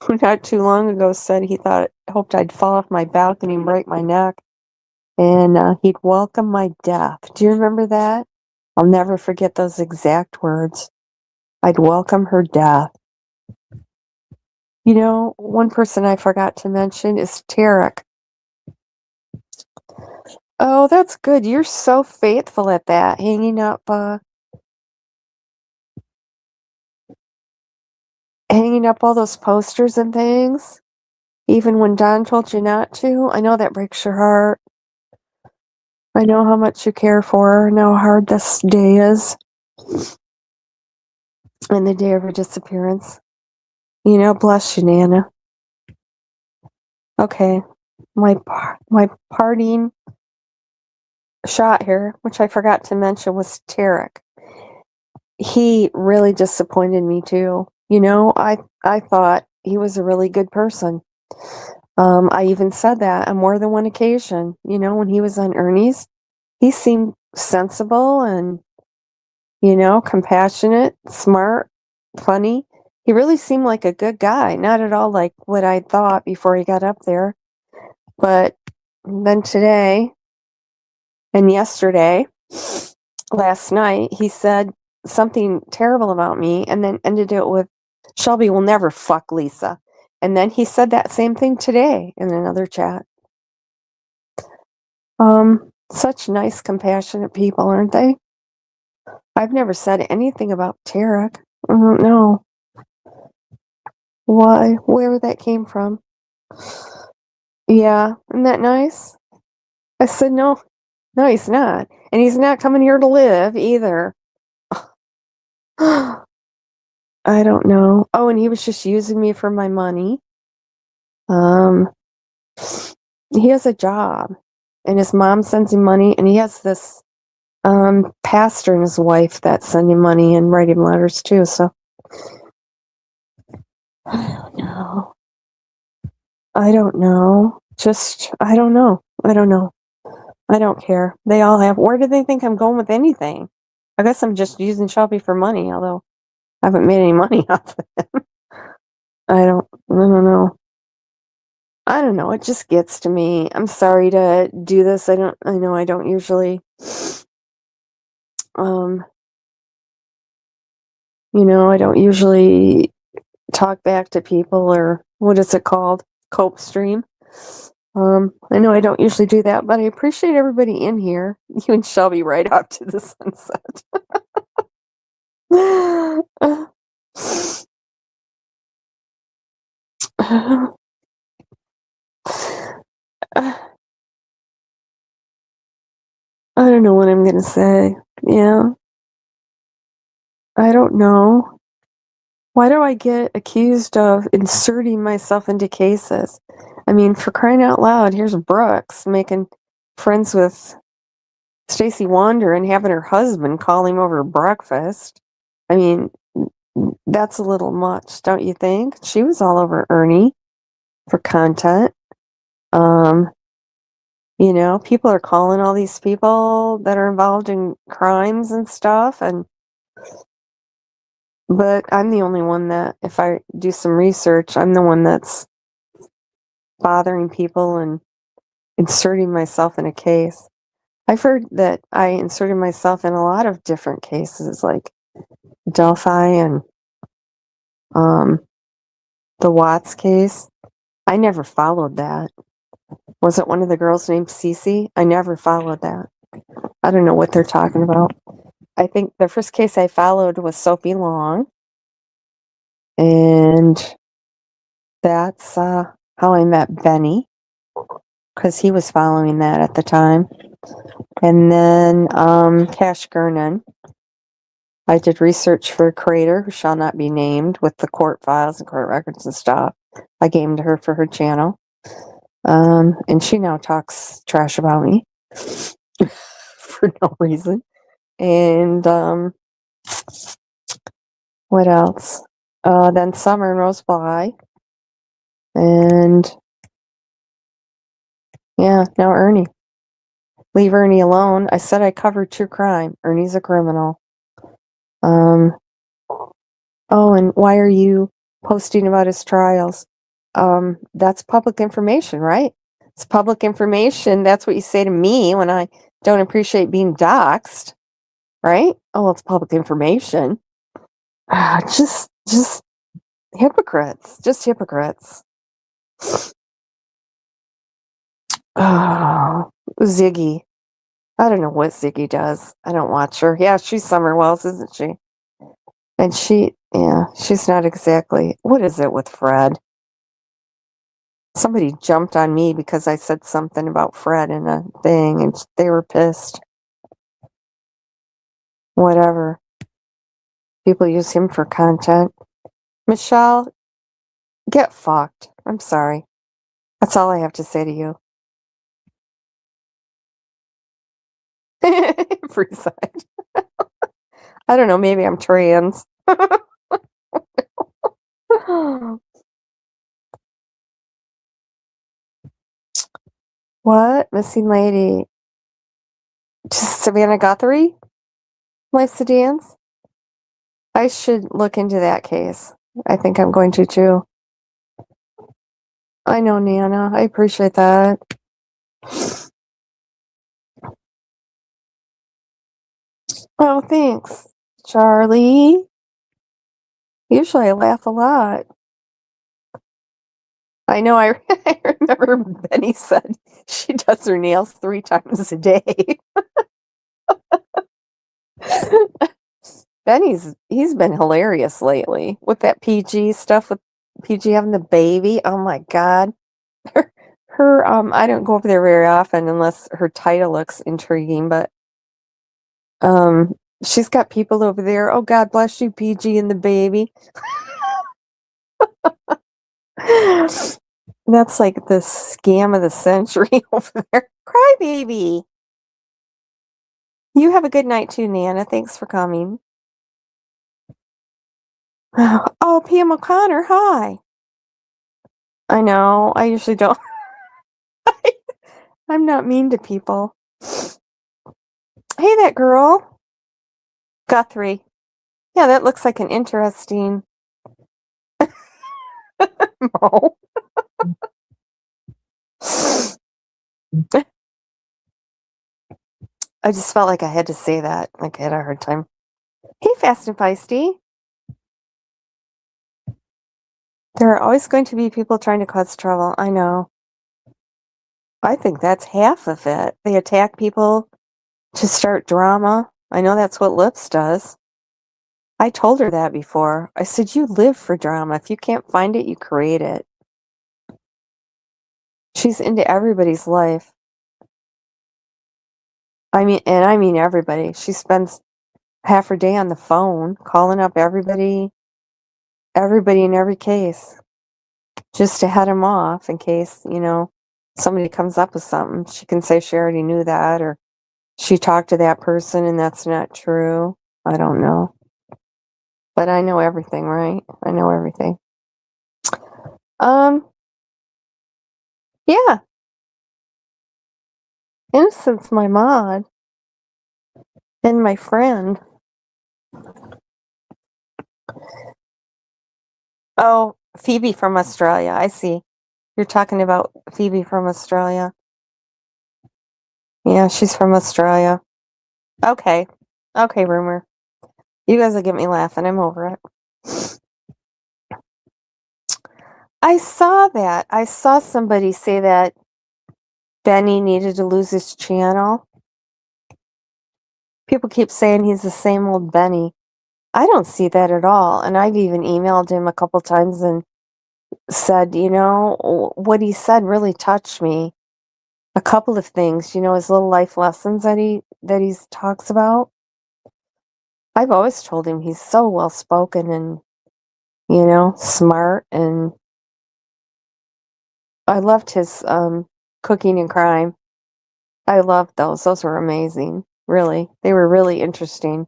who not too long ago said he hoped I'd fall off my balcony and break my neck, and he'd welcome my death. Do you remember that? I'll never forget those exact words. I'd welcome her death. One person I forgot to mention is Tarek. Oh, that's good. You're so faithful at that, hanging up all those posters and things, even when Don told you not to. I know that breaks your heart. I know how much you care for her. I know how hard this day is, and the day of her disappearance. Bless you, Nana. Okay, my parting shot here, which I forgot to mention, was Tarek. He really disappointed me too. I thought he was a really good person. I even said that on more than one occasion. When he was on Ernie's, he seemed sensible and, compassionate, smart, funny. He really seemed like a good guy, not at all like what I thought before he got up there. But then today and yesterday, last night, he said something terrible about me and then ended it with, Shelby will never fuck Lisa. And then he said that same thing today in another chat. Such nice, compassionate people, aren't they? I've never said anything about Tarek. I don't know where that came from. Yeah, isn't that nice? I said, no, he's not. And he's not coming here to live either. I don't know. Oh, and he was just using me for my money. He has a job, and his mom sends him money, and he has this pastor and his wife that send him money and write him letters too. So I don't know. Just I don't know. I don't care. They all have. Where do they think I'm going with anything? I guess I'm just using Shelby for money, although I haven't made any money off of it. I don't know. I don't know. It just gets to me. I'm sorry to do this. I know I don't usually, um, I don't usually talk back to people, or what is it called? Cope stream. I know I don't usually do that, but I appreciate everybody in here. You and Shelby right off to the sunset. I don't know what I'm gonna say. Yeah. I don't know. Why do I get accused of inserting myself into cases? I mean, for crying out loud, here's Brooks making friends with Stacey Wonder and having her husband call him over breakfast. I mean, that's a little much, don't you think? She was all over Ernie for content. People are calling all these people that are involved in crimes and stuff, but I'm the only one that, if I do some research, I'm the one that's bothering people and inserting myself in a case. I've heard that I inserted myself in a lot of different cases, like Delphi and the Watts case. I never followed that. Was it one of the girls named Cece? I never followed that. I don't know what they're talking about. I think the first case I followed was Sophie Long, and that's how I met Benny, because he was following that at the time. And then Cash Gernon. I did research for a creator who shall not be named with the court files and court records and stuff. I gave them to her for her channel. And she now talks trash about me for no reason. And what else? Then Summer and Rose Bly. And yeah, now Ernie. Leave Ernie alone. I said I covered true crime. Ernie's a criminal. Oh, and why are you posting about his trials? That's public information, right? It's public information. That's what you say to me when I don't appreciate being doxxed, right? Oh, well, it's public information. Just hypocrites. Just hypocrites. Oh, Ziggy. I don't know what Ziggy does. I don't watch her. Yeah, she's Summer Wells, isn't she? And she's not exactly. What is it with Fred? Somebody jumped on me because I said something about Fred in a thing, and they were pissed. Whatever. People use him for content. Michelle, get fucked. I'm sorry. That's all I have to say to you. Free side. I don't know. Maybe I'm trans. What? Missing lady? Just Savannah Guthrie? Life's a dance? I should look into that case. I think I'm going to too. I know, Nana. I appreciate that. Oh, thanks, Charlie. Usually I laugh a lot. I know. I remember Benny said she does her nails 3 times a day. He's been hilarious lately with that PG stuff, with PG having the baby. Oh my God. Her I don't go over there very often unless her title looks intriguing, but she's got people over there. Oh, God bless you, PG and the baby. That's like the scam of the century over there. Cry baby. You have a good night too, Nana. Thanks for coming. Oh, Pam O'Connor, hi. I know. I usually don't. I'm not mean to people. Hey, that girl. Guthrie. Yeah, that looks like an interesting. Mo. I just felt like I had to say that. Like I had a hard time. Hey, Fast and Feisty. There are always going to be people trying to cause trouble. I know. I think that's half of it. They attack people to start drama. I know that's what Lips does. I told her that before. I said, you live for drama. If you can't find it, you create it. She's into everybody's life. I mean everybody. She spends half her day on the phone calling up everybody in every case. just to head him off in case, somebody comes up with something. She can say she already knew that, or she talked to that person and that's not true. I don't know. But I know everything, right? I know everything. Um, yeah, Innocent's my mod and my friend. Oh, Phoebe from Australia. I see. You're talking about Phoebe from Australia. Yeah, she's from Australia. Okay. Okay, rumor. You guys will get me laughing. I'm over it. I saw that. I saw somebody say that Benny needed to lose his channel. People keep saying he's the same old Benny. I don't see that at all. And I've even emailed him a couple times and said, what he said really touched me. A couple of things, his little life lessons that he talks about. I've always told him he's so well spoken and, smart, and I loved his cooking and crime. I loved those. Those were amazing. Really. They were really interesting.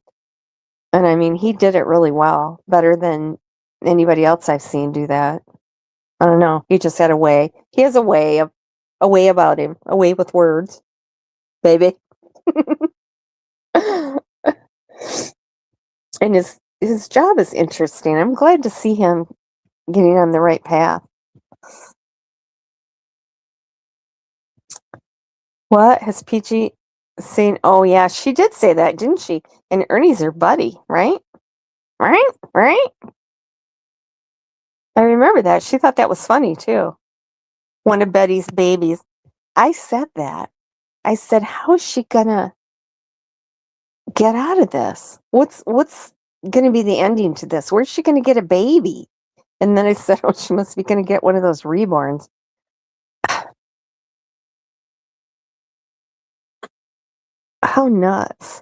And I mean, he did it really well, better than anybody else I've seen do that. I don't know. He just had a way. He has a way about him, a way with words, baby. And his job is interesting. I'm glad to see him getting on the right path. What has PG seen? Oh yeah, she did say that, didn't she? And Ernie's her buddy, right? Right? Right? I remember that. She thought that was funny too. One of Betty's babies. I said that. I said, how is she gonna get out of this? What's gonna be the ending to this? Where's she gonna get a baby? And then I said, oh, she must be gonna get one of those reborns. How nuts.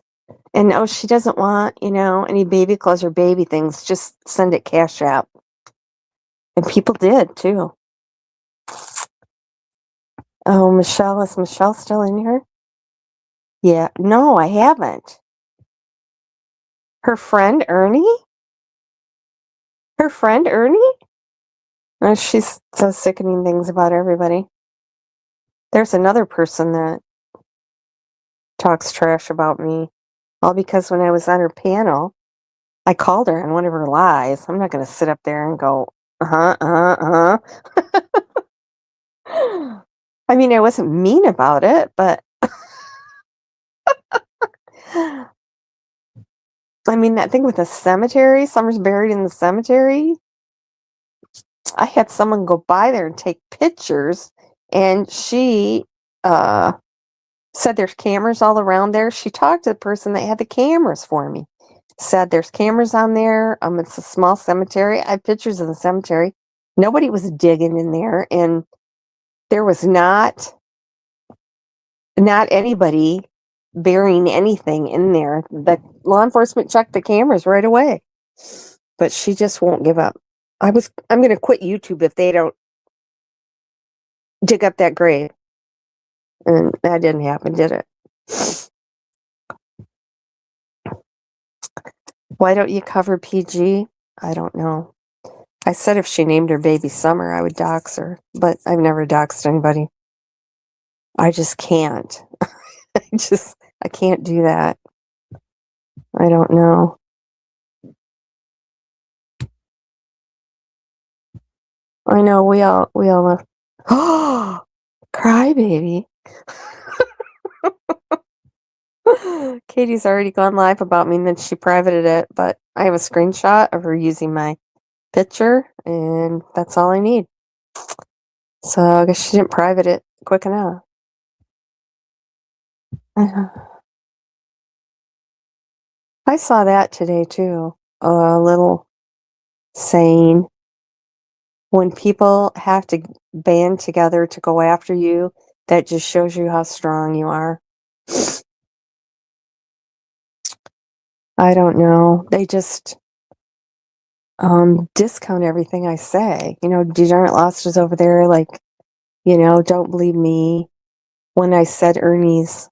And oh, she doesn't want, any baby clothes or baby things. Just send it Cash App. And people did too. Oh, Michelle, is Michelle still in here? Yeah. No, I haven't. Her friend Ernie? Her friend Ernie? Oh, she says sickening things about everybody. There's another person that talks trash about me. All because when I was on her panel, I called her on one of her lies. I'm not going to sit up there and go, I mean, I wasn't mean about it, but I mean, that thing with the cemetery, Summer's buried in the cemetery. I had someone go by there and take pictures, and she said there's cameras all around there. She talked to the person that had the cameras for me. Said there's cameras on there. It's a small cemetery. I have pictures of the cemetery. Nobody was digging in there, and there was not anybody burying anything in there. The law enforcement checked the cameras right away, but she just won't give up. I'm going to quit YouTube if they don't dig up that grave. And that didn't happen, did it? Why don't you cover PG? I don't know. I said if she named her baby Summer, I would dox her, but I've never doxed anybody. I just can't. I can't do that. I don't know. I know we all oh, crybaby. Katie's already gone live about me, and then she privated it, but I have a screenshot of her using my picture, and that's all I need. So I guess she didn't private it quick enough. I saw that today too. A little saying, when people have to band together to go after you, that just shows you how strong you are. I don't know. discount everything I say. Degenerate Lost is over there, like, don't believe me. When I said Ernie's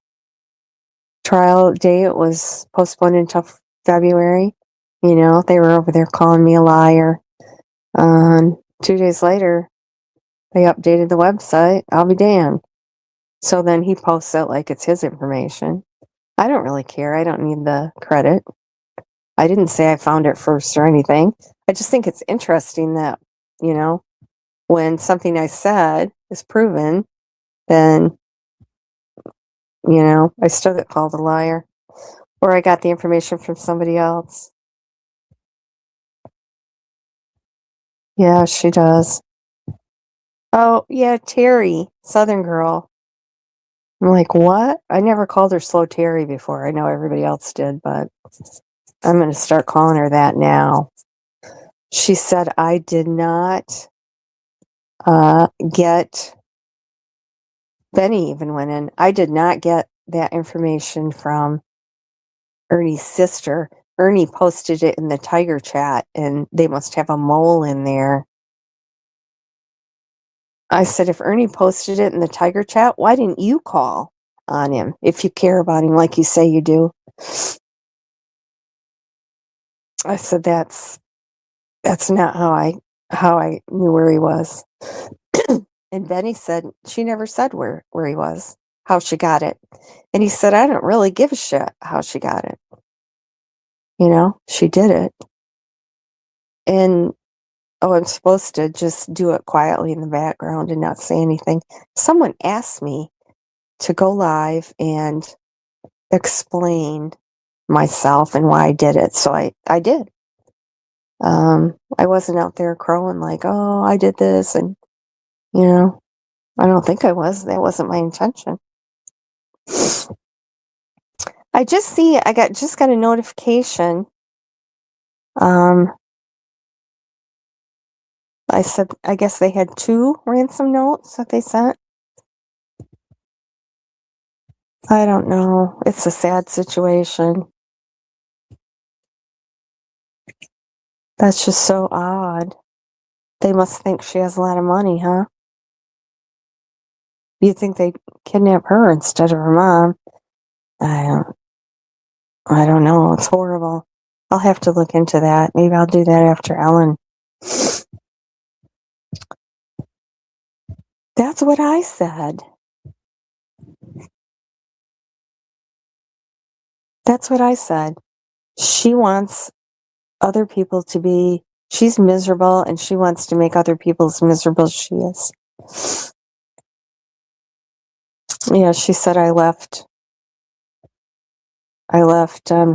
trial date was postponed until February, they were over there calling me a liar. 2 days later, they updated the website. I'll be damned. So then he posts it like it's his information. I don't really care. I don't need the credit. I didn't say I found it first or anything. I just think it's interesting that, when something I said is proven, then, I still get called a liar. Or I got the information from somebody else. Yeah, she does. Oh, yeah, Terry, Southern girl. I'm like, what? I never called her Slow Terry before. I know everybody else did, but I'm going to start calling her that now. She said I did not get, Benny even went in, I did not get that information from Ernie's sister. Ernie posted it in the Tiger chat, and they must have a mole in there. I said, if Ernie posted it in the Tiger chat, why didn't you call on him if you care about him like you say you do? I said, that's not how I knew where he was. And Benny said she never said where he was, how she got it. And he said, I don't really give a shit how she got it. She did it. And I'm supposed to just do it quietly in the background and not say anything. Someone asked me to go live and explain myself and why I did it. So I did. I wasn't out there crowing like, oh, I did this. And, I don't think I was. That wasn't my intention. I just got a notification. I said, I guess they had 2 ransom notes that they sent. I don't know. It's a sad situation. That's just so odd. They must think she has a lot of money, huh? You think they kidnap her instead of her mom? I don't know. It's horrible. I'll have to look into that. Maybe I'll do that after Ellen. That's what I said. That's what I said. She wants other people to be, she's miserable and she wants to make other people as miserable as she is. Yeah, she said I left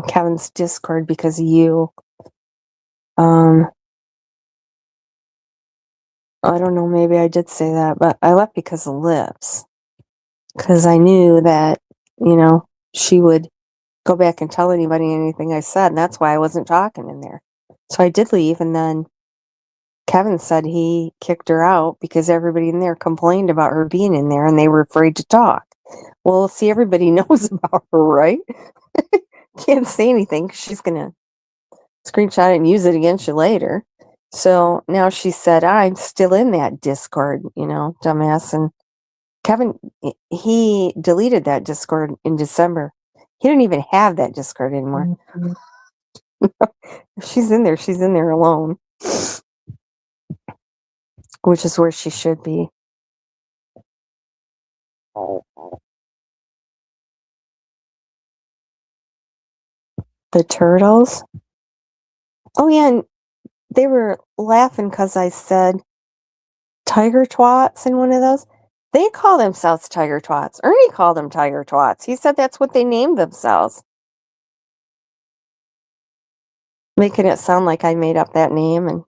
Kevin's Discord because of you. I don't know, maybe I did say that, but I left because of Lips. Because I knew that, she would go back and tell anybody anything I said, and that's why I wasn't talking in there. So I did leave, and then Kevin said he kicked her out because everybody in there complained about her being in there, and they were afraid to talk. Well, see, everybody knows about her, right? Can't say anything because she's going to screenshot it and use it against you later. So now she said, I'm still in that Discord, dumbass. And Kevin, he deleted that Discord in December. He didn't even have that Discord anymore. If she's in there, she's in there alone, which is where she should be. The turtles? Oh, yeah, and they were laughing because I said tiger twats in one of those. They call themselves tiger twats. Ernie called them tiger twats. He said that's what they named themselves. Making it sound like I made up that name, and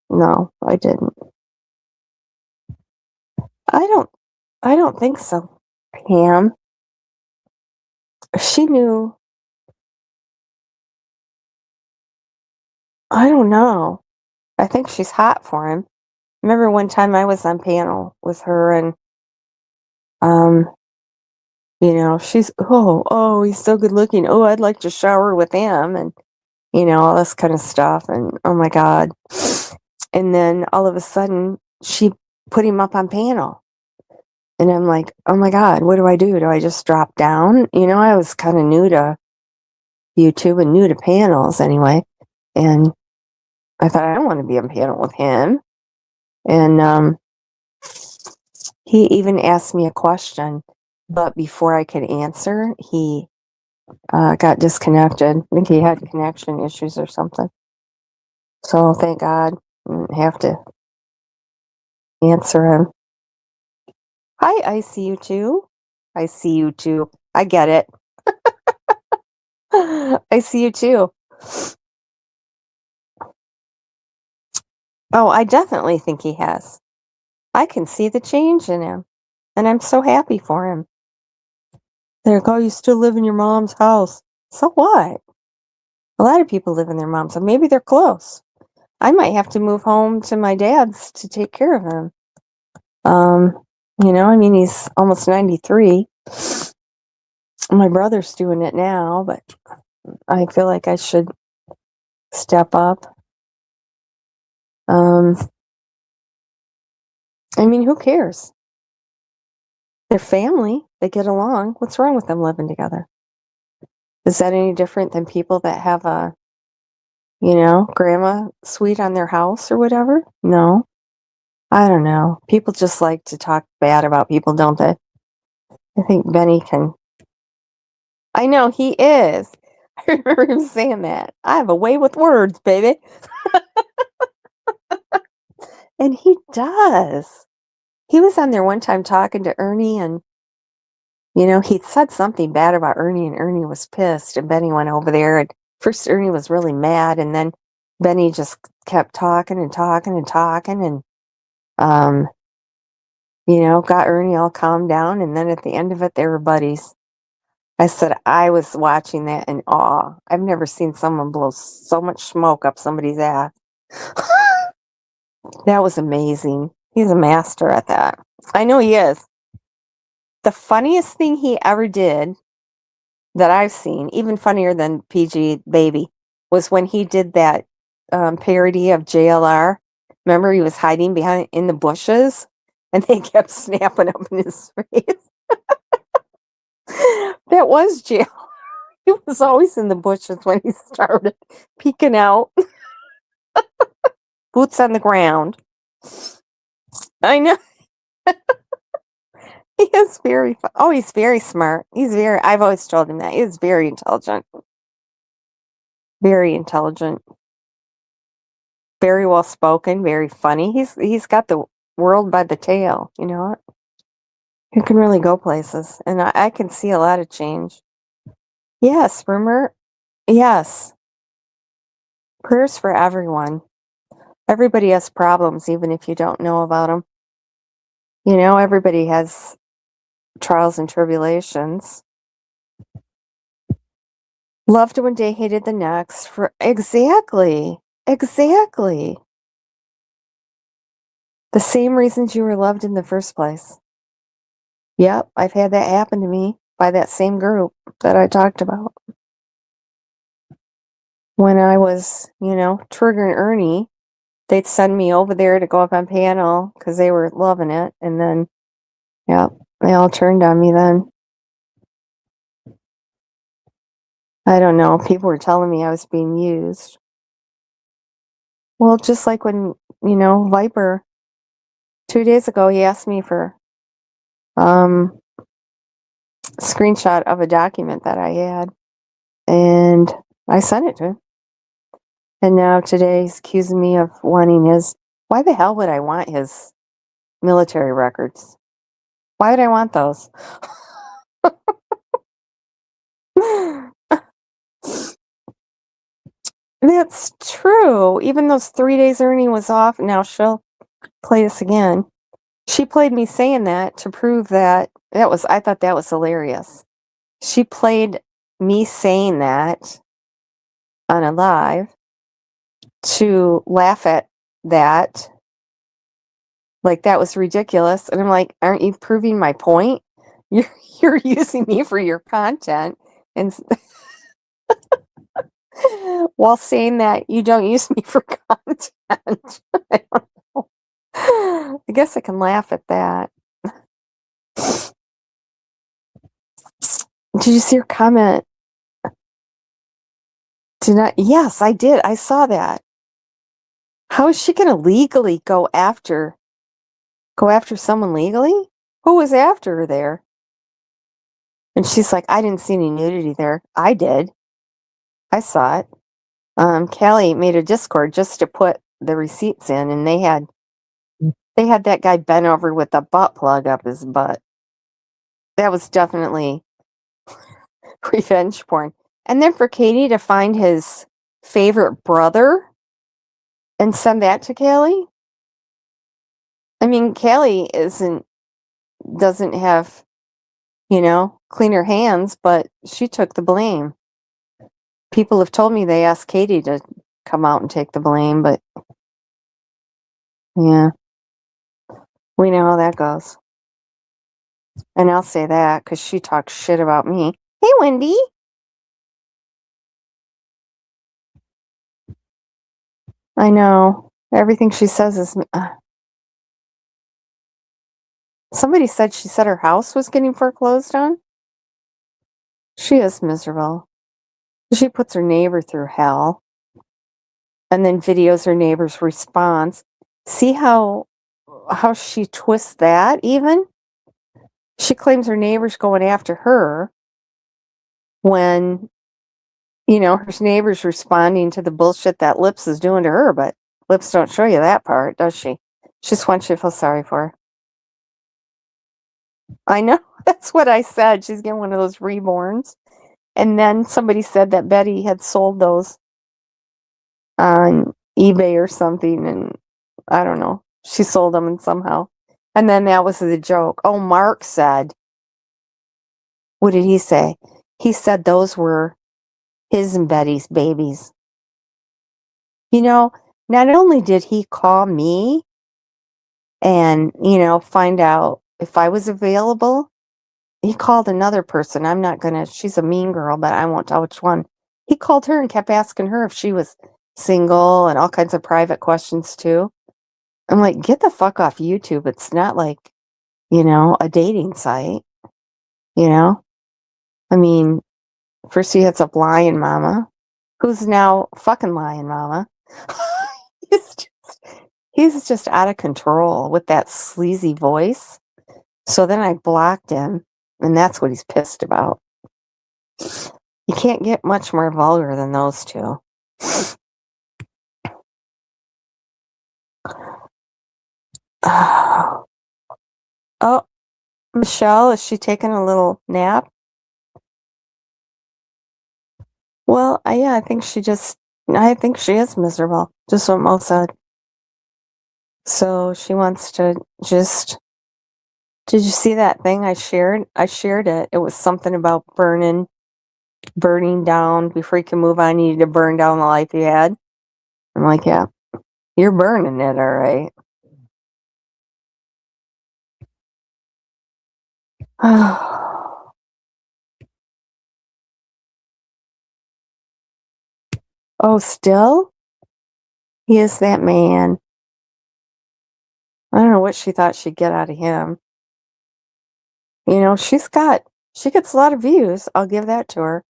no, I didn't. I don't think so. Pam. She knew. I don't know. I think she's hot for him. Remember one time I was on panel with her and she's, oh, he's so good looking. Oh, I'd like to shower with him. And all this kind of stuff. And oh my God. And then all of a sudden, she put him up on panel. And I'm like, oh my God, what do I do? Do I just drop down? I was kind of new to YouTube and new to panels anyway. And I thought, I don't want to be on panel with him. And he even asked me a question, but before I could answer, he got disconnected. I think he had connection issues or something. So thank God I didn't have to answer him. Hi, I see you too. I see you too. I get it. I see you too. Oh, I definitely think he has. I can see the change in him, and I'm so happy for him. They're like, oh, you still live in your mom's house. So what? A lot of people live in their mom's house. Maybe they're close. I might have to move home to my dad's to take care of him. I mean, he's almost 93. My brother's doing it now, but I feel like I should step up. I mean, who cares? They're family. They get along. What's wrong with them living together? Is that any different than people that have a, grandma suite on their house or whatever? No. I don't know. People just like to talk bad about people, don't they? I think Benny can. I know he is. I remember him saying that. I have a way with words, baby. And he does. He was on there one time talking to Ernie, and he'd said something bad about Ernie, and Ernie was pissed, and Benny went over there, and first Ernie was really mad, and then Benny just kept talking and talking and talking, and got Ernie all calmed down, and then at the end of it, they were buddies. I said I was watching that in awe. I've never seen someone blow so much smoke up somebody's ass. That was amazing. He's a master at that. I know he is. The funniest thing he ever did that I've seen, even funnier than PG Baby, was when he did that parody of JLR. Remember, he was hiding behind in the bushes, and they kept snapping up in his face. That was JLR. He was always in the bushes when he started peeking out. Boots on the ground. I know. He is very fun. Oh, he's very smart. I've always told him that. He's very intelligent. Very intelligent. Very well spoken, very funny. He's got the world by the tail, you know. He can really go places. And I can see a lot of change. Yes, rumor. Yes. Prayers for everyone. Everybody has problems, even if you don't know about them. Everybody has trials and tribulations. Loved one day, hated the next. Exactly. The same reasons you were loved in the first place. Yep, I've had that happen to me by that same group that I talked about. When I was, triggering Ernie, they'd send me over there to go up on panel because they were loving it. And then, yeah, they all turned on me then. I don't know. People were telling me I was being used. Well, just like when, Viper, 2 days ago, he asked me for screenshot of a document that I had, and I sent it to him. And now today he's accusing me of wanting his. Why the hell would I want his military records? Why would I want those? That's true. Even those 3 days Ernie was off, now she'll play this again. She played me saying that to prove that I thought that was hilarious. She played me saying that on a live to laugh at that. Like, that was ridiculous. And I'm like, aren't you proving my point? You're using me for your content. And While saying that, you don't use me for content. I don't know. I guess I can laugh at that. Did you see her comment? Yes, I did. I saw that. How is she gonna legally go after someone legally? Who was after her there? And she's like, I didn't see any nudity there. I did. I saw it. Callie made a Discord just to put the receipts in, and they had that guy bent over with a butt plug up his butt. That was definitely revenge porn. And then for Katie to find his favorite brother and send that to Callie. I mean, Callie doesn't have, cleaner hands, but she took the blame. People have told me they asked Katie to come out and take the blame, but yeah, we know how that goes. And I'll say that because she talks shit about me. Hey, Wendy. I know. Everything she says is. Somebody said she said her house was getting foreclosed on. She is miserable. She puts her neighbor through hell and then videos her neighbor's response. See how she twists that even? She claims her neighbor's going after her when, her neighbor's responding to the bullshit that Lips is doing to her, but Lips don't show you that part, does she? She just wants you to feel sorry for her. I know. That's what I said. She's getting one of those reborns. And then somebody said that Betty had sold those on eBay or something, and I don't know. She sold them and somehow. And then that was the joke. Oh, Mark said, what did he say? He said those were his and Betty's babies. Not only did he call me and, find out if I was available, he called another person. She's a mean girl, but I won't tell which one. He called her and kept asking her if she was single and all kinds of private questions too. I'm like, get the fuck off YouTube. It's not like, a dating site, you know? I mean, first he hits up Lion Mama, who's now fucking Lion Mama. he's, just, he's just out of control with that sleazy voice. So then I blocked him, and that's what he's pissed about. You can't get much more vulgar than those two. Oh, Michelle, is she taking a little nap? Well, yeah, I think she is miserable, just what Mo said. So she wants to did you see that thing I shared? I shared it. It was something about burning down before you can move on. You need to burn down the life you had. I'm like, yeah, you're burning it, all right. Oh, still? He is that man. I don't know what she thought she'd get out of him. She gets a lot of views. I'll give that to her.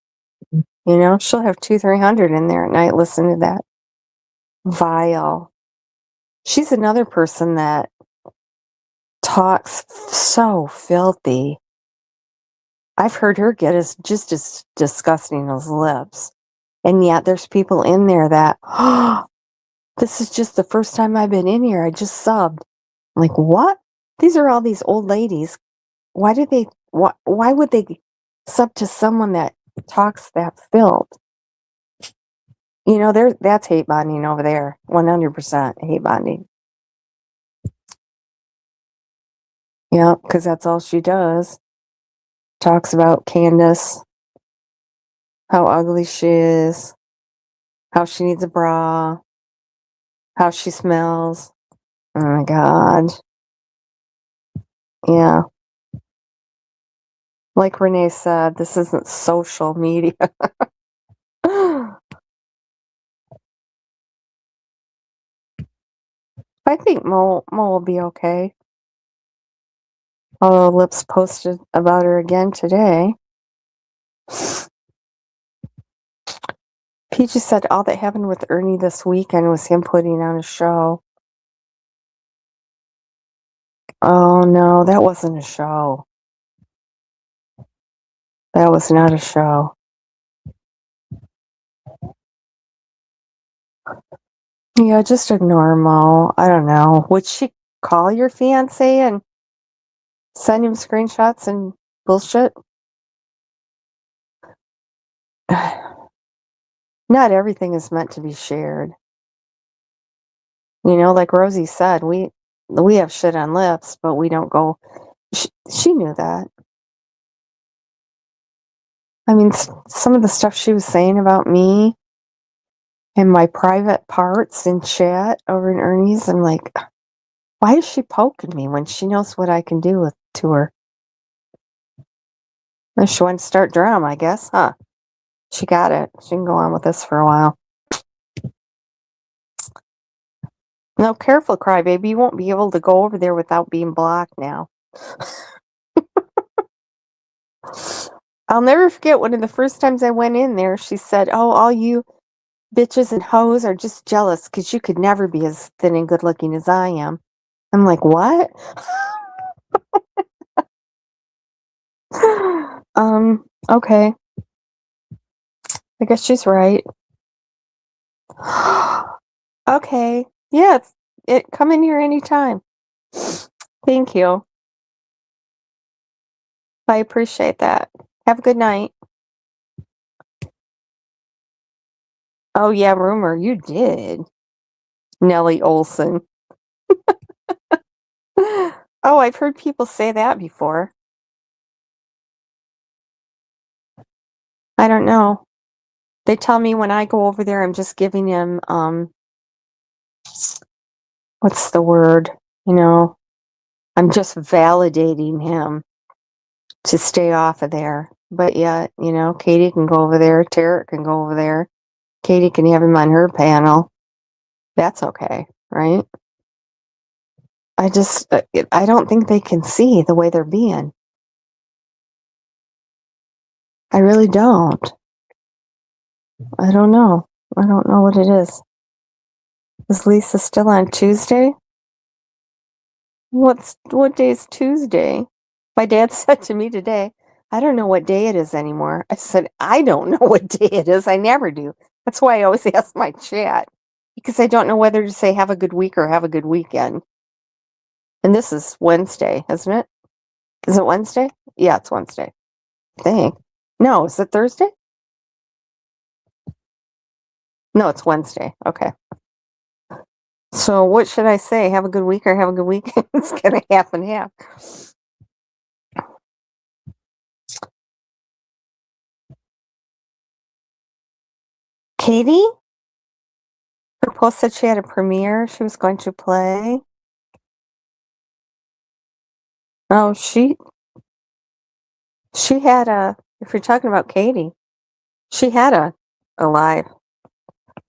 She'll have 200-300 in there at night listening to that. Vile. She's another person that talks so filthy. I've heard her get just as disgusting as Lips. And yet there's people in there that, this is just the first time I've been in here. I just subbed. I'm like, what? These are all these old ladies. Why would they sub to someone that talks that filth? That's hate bonding over there. 100% hate bonding. Yeah, because that's all she does. Talks about Candace, how ugly she is, how she needs a bra, how she smells. Oh my God. Yeah. Like Renee said, this isn't social media. I think Mo will be okay. Although Lips posted about her again today. Peachy said all that happened with Ernie this weekend was him putting on a show. Oh no, that wasn't a show. That was not a show. Yeah, just ignore Mo. I don't know. Would she call your fiance and send him screenshots and bullshit? Not everything is meant to be shared. You know, like Rosie said, we have shit on Lips, but we don't go. She knew that. I mean, some of the stuff she was saying about me and my private parts in chat over in Ernie's, I'm like, why is she poking me when she knows what I can do to her? Well, she wanted to start drama, I guess, huh? She got it. She can go on with this for a while. No, careful, crybaby. You won't be able to go over there without being blocked now. I'll never forget one of the first times I went in there, she said, oh, all you bitches and hoes are just jealous because you could never be as thin and good looking as I am. I'm like, what? Okay. I guess she's right. Okay. Yeah, come in here anytime. Thank you. I appreciate that. Have a good night. Oh yeah, rumor, you did. Nellie Olson. Oh, I've heard people say that before. I don't know. They tell me when I go over there, I'm just giving him, what's the word? You know, I'm just validating him to stay off of there. But yet, you know, Katie can go over there. Tarek can go over there. Katie can have him on her panel. That's okay, right? I don't think they can see the way they're being. I really don't. I don't know. I don't know what it is. Is Lisa still on Tuesday? What day is Tuesday? My dad said to me today, I don't know what day it is anymore. I said, I don't know what day it is. I never do. That's why I always ask my chat, because I don't know whether to say have a good week or have a good weekend. And this is Wednesday, isn't it? Is it Wednesday? Yeah, it's Wednesday. I think. No, is it Thursday? No, it's Wednesday. Okay. So what should I say? Have a good week or have a good weekend? It's gonna half and half. Katie? Her post said she had a premiere she was going to play. Oh, she had if you're talking about Katie, she had a live,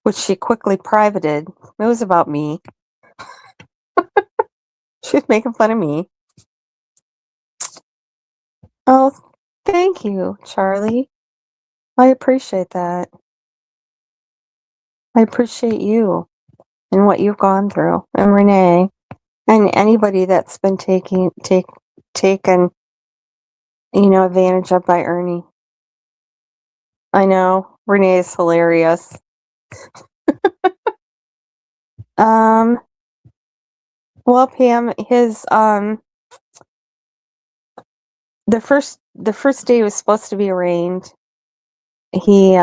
which she quickly privated. It was about me. She was making fun of me. Oh, thank you, Charlie. I appreciate that. I appreciate you and what you've gone through, and Renee, and anybody that's been taken, advantage of by Ernie. I know Renee is hilarious. Well, Pam, his the first day was supposed to be arraigned. He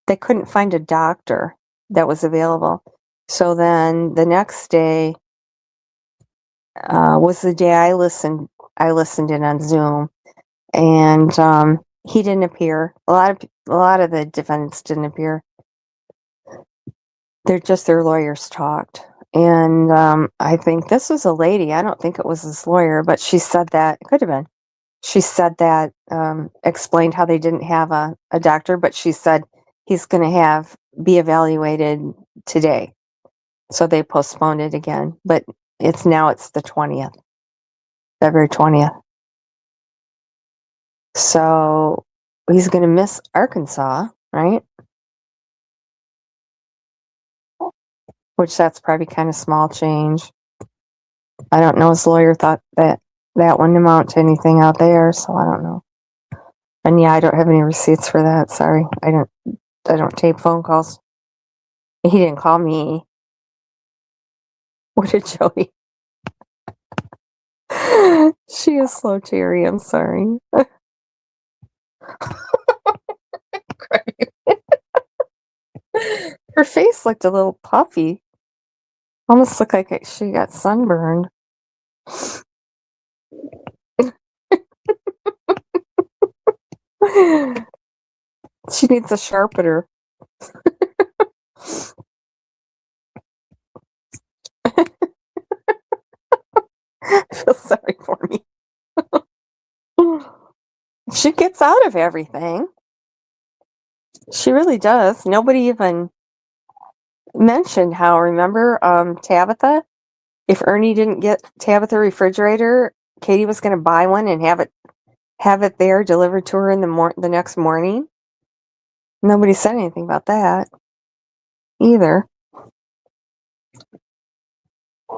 they couldn't find a doctor that was available. So then the next day was the day I listened in on Zoom, and he didn't appear. A lot of the defendants didn't appear. Their lawyers talked. And I think this was a lady. I don't think it was his lawyer, but she said that it could have been. She said that, explained how they didn't have a doctor, but she said he's going to be evaluated today. So they postponed it again, but it's the 20th, February 20th. So he's going to miss Arkansas, right? Which that's probably kind of small change. I don't know. His lawyer thought that wouldn't amount to anything out there, so I don't know. And yeah, I don't have any receipts for that. Sorry, I don't tape phone calls. He didn't call me. What did Joey? She is slow, Terry. I'm sorry. Her face looked a little puffy. Almost looked like she got sunburned. She needs a sharpener. Feel sorry for me. She gets out of everything. She really does. Nobody even mentioned how, remember, Tabitha? If Ernie didn't get Tabitha a refrigerator, Katie was going to buy one and have it there delivered to her in the next morning. Nobody said anything about that either.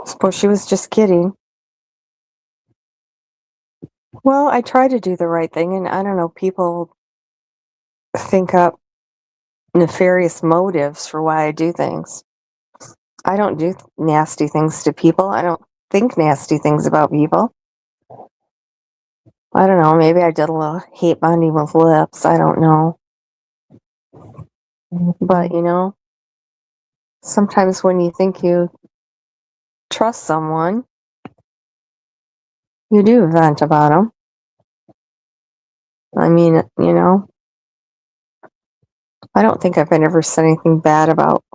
Suppose she was just kidding. Well, I try to do the right thing, and I don't know, people think up nefarious motives for why I do things. I don't do nasty things to people. I don't think nasty things about people. I don't know, maybe I did a little hate bonding with lips. I don't know. But, sometimes when you think you trust someone, you do vent about them. I mean, I don't think I've ever said anything bad about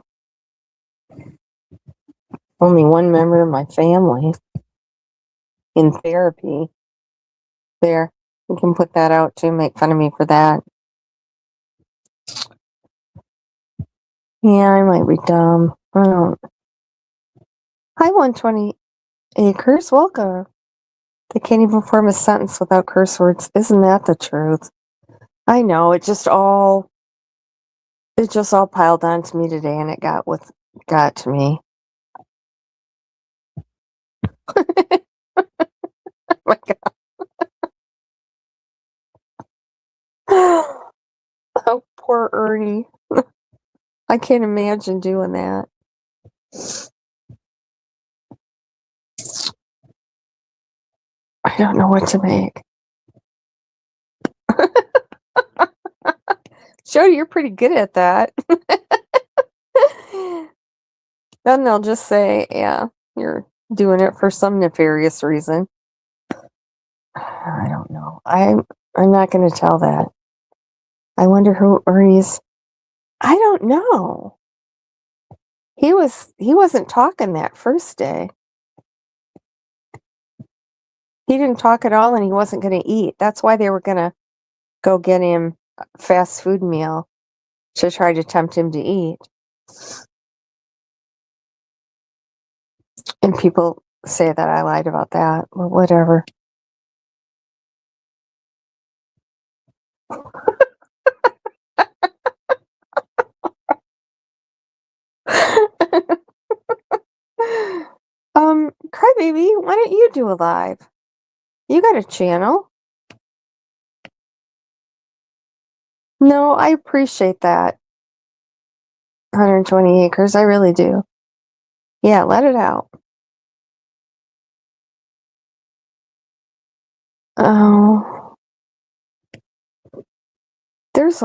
only one member of my family in therapy. There, you can put that out too, make fun of me for that. Yeah, I might be dumb. I don't. Hi, 120 acres. Welcome. They can't even form a sentence without curse words. Isn't that the truth? I know. It just all piled onto me today, and it got to me. Oh my God. Oh, poor Ernie. I can't imagine doing that. I don't know what to make. Jody, you're pretty good at that. Then they'll just say, yeah, you're doing it for some nefarious reason. I don't know. I'm not going to tell that. I wonder who Ernie's. I don't know. He wasn't talking that first day. He didn't talk at all, and he wasn't going to eat. That's why they were going to go get him a fast food meal to try to tempt him to eat. And people say that I lied about that. Well, whatever. Crybaby, why don't you do a live? You got a channel. No, I appreciate that. 120 acres, I really do. Yeah, let it out. Oh, there's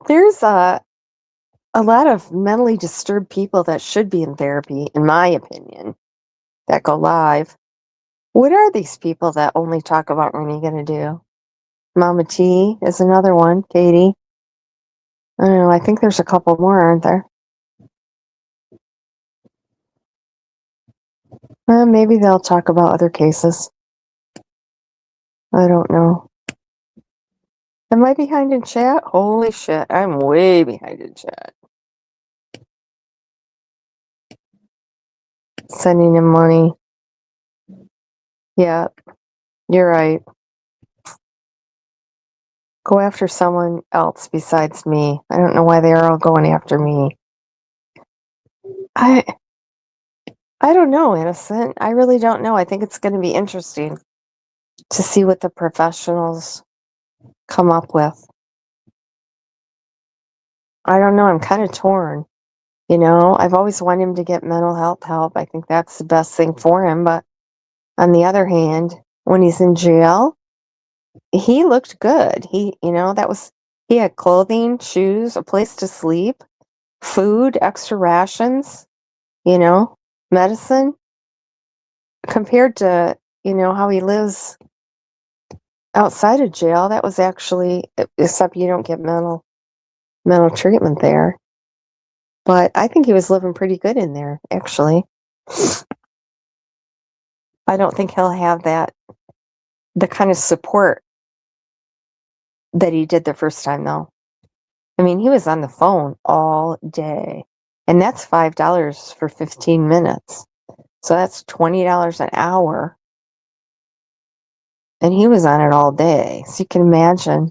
there's a lot of mentally disturbed people that should be in therapy, in my opinion, that go live. What are these people that only talk about what are you going to do? Mama T is another one. Katie. I don't know. I think there's a couple more, aren't there? Well, maybe they'll talk about other cases. I don't know. Am I behind in chat? Holy shit. I'm way behind in chat. sending him money. Yeah, you're right. Go after someone else besides me. I don't know why they're all going after me. I I don't know, Innocent. I really don't know. I think it's going to be interesting to see what the professionals come up with. I don't know. I'm kind of torn. I've always wanted him to get mental health help. I think that's the best thing for him. But on the other hand, when he's in jail, he looked good. He had clothing, shoes, a place to sleep, food, extra rations, you know, medicine, compared to, how he lives outside of jail. That was actually, except you don't get mental treatment there. But I think he was living pretty good in there, actually. I don't think he'll have the kind of support that he did the first time, though. I mean, he was on the phone all day, and that's $5 for 15 minutes. So that's $20 an hour. And he was on it all day. So you can imagine.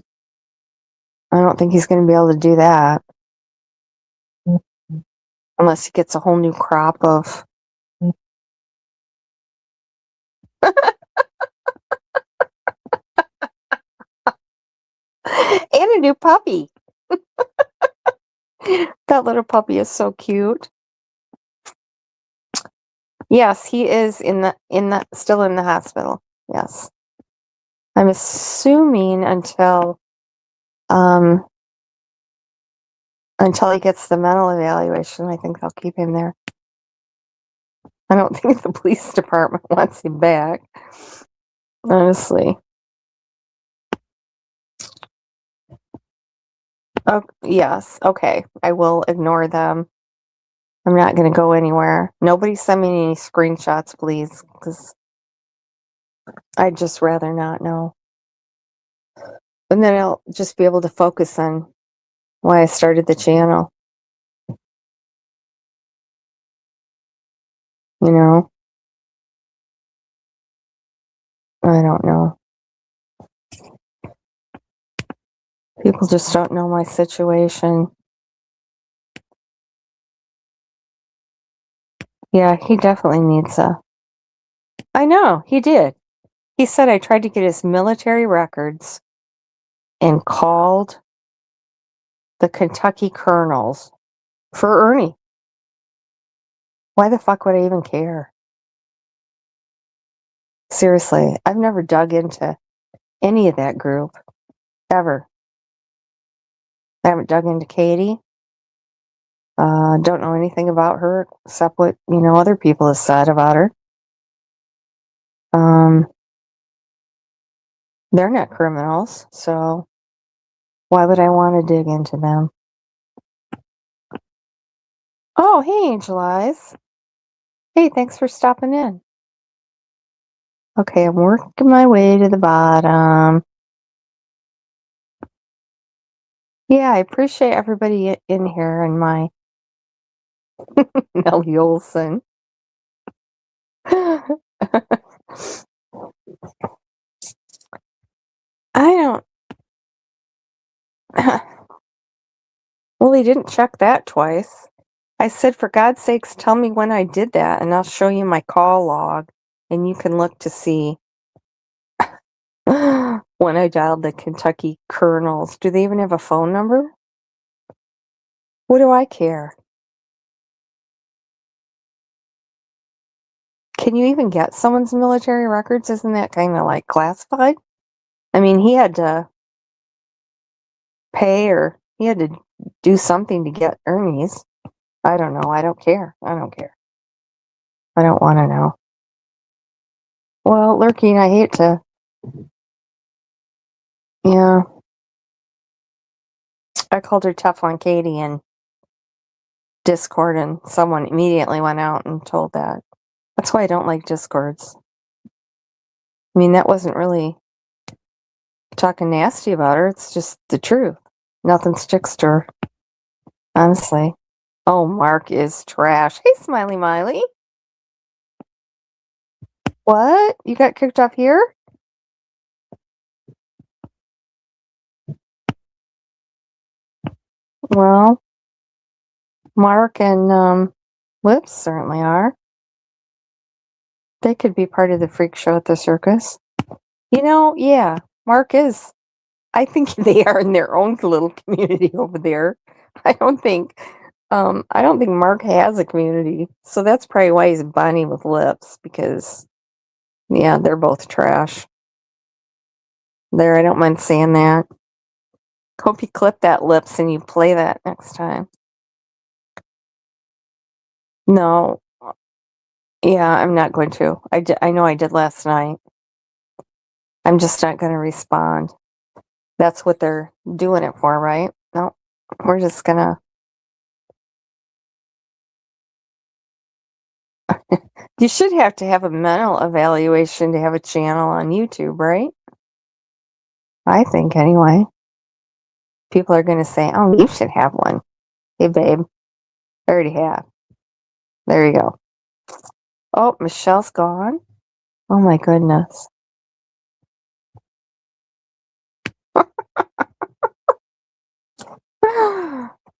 I don't think he's going to be able to do that unless he gets a whole new crop of. And a new puppy. That little puppy is so cute. Yes, he is still in the hospital. Yes. I'm assuming um until he gets the mental evaluation, I think they'll keep him there. I don't think the police department wants him back. Honestly. Oh, yes. Okay. I will ignore them. I'm not going to go anywhere. Nobody send me any screenshots, please, because I'd just rather not know. And then I'll just be able to focus on why I started the channel. You know? I don't know. People just don't know my situation. Yeah, he definitely needs I know, he did. He said I tried to get his military records and called the Kentucky Colonels for Ernie. Why the fuck would I even care? Seriously, I've never dug into any of that group. Ever. I haven't dug into Katie. Don't know anything about her except what, other people have said about her. They're not criminals, so why would I want to dig into them? Oh, hey, Angel Eyes. Hey, thanks for stopping in. Okay, I'm working my way to the bottom. Yeah, I appreciate everybody in here and my Nellie Olson. I don't. Well, he didn't check that twice. I said, for God's sakes, tell me when I did that, and I'll show you my call log, and you can look to see when I dialed the Kentucky Colonels. Do they even have a phone number? What do I care? Can you even get someone's military records? Isn't that kind of like classified? I mean, he had to pay or he had to do something to get Ernie's. I don't know. I don't care. I don't care. I don't want to know. Well, Lurking, I hate to. Yeah. I called her tough on Katie in Discord, and someone immediately went out and told that. That's why I don't like Discords. I mean, that wasn't really talking nasty about her. It's just the truth. Nothing sticks to her, honestly. Oh, Mark is trash. Hey, Smiley Miley. What? You got kicked off here? Well, Mark and Lips certainly are. They could be part of the freak show at the circus. Yeah, Mark is. I think they are in their own little community over there. I don't think I don't think Mark has a community. So that's probably why he's bonding with Lips because yeah, they're both trash. There, I don't mind saying that. Hope you clip that, Lips, and you play that next time. No. Yeah, I'm not going to. I know I did last night. I'm just not going to respond. That's what they're doing it for, right? No, we're just going to. You should have to have a mental evaluation to have a channel on YouTube, right? I think, anyway. People are going to say, oh, you should have one. Hey, babe. I already have. There you go. Oh, Michelle's gone. Oh, my goodness.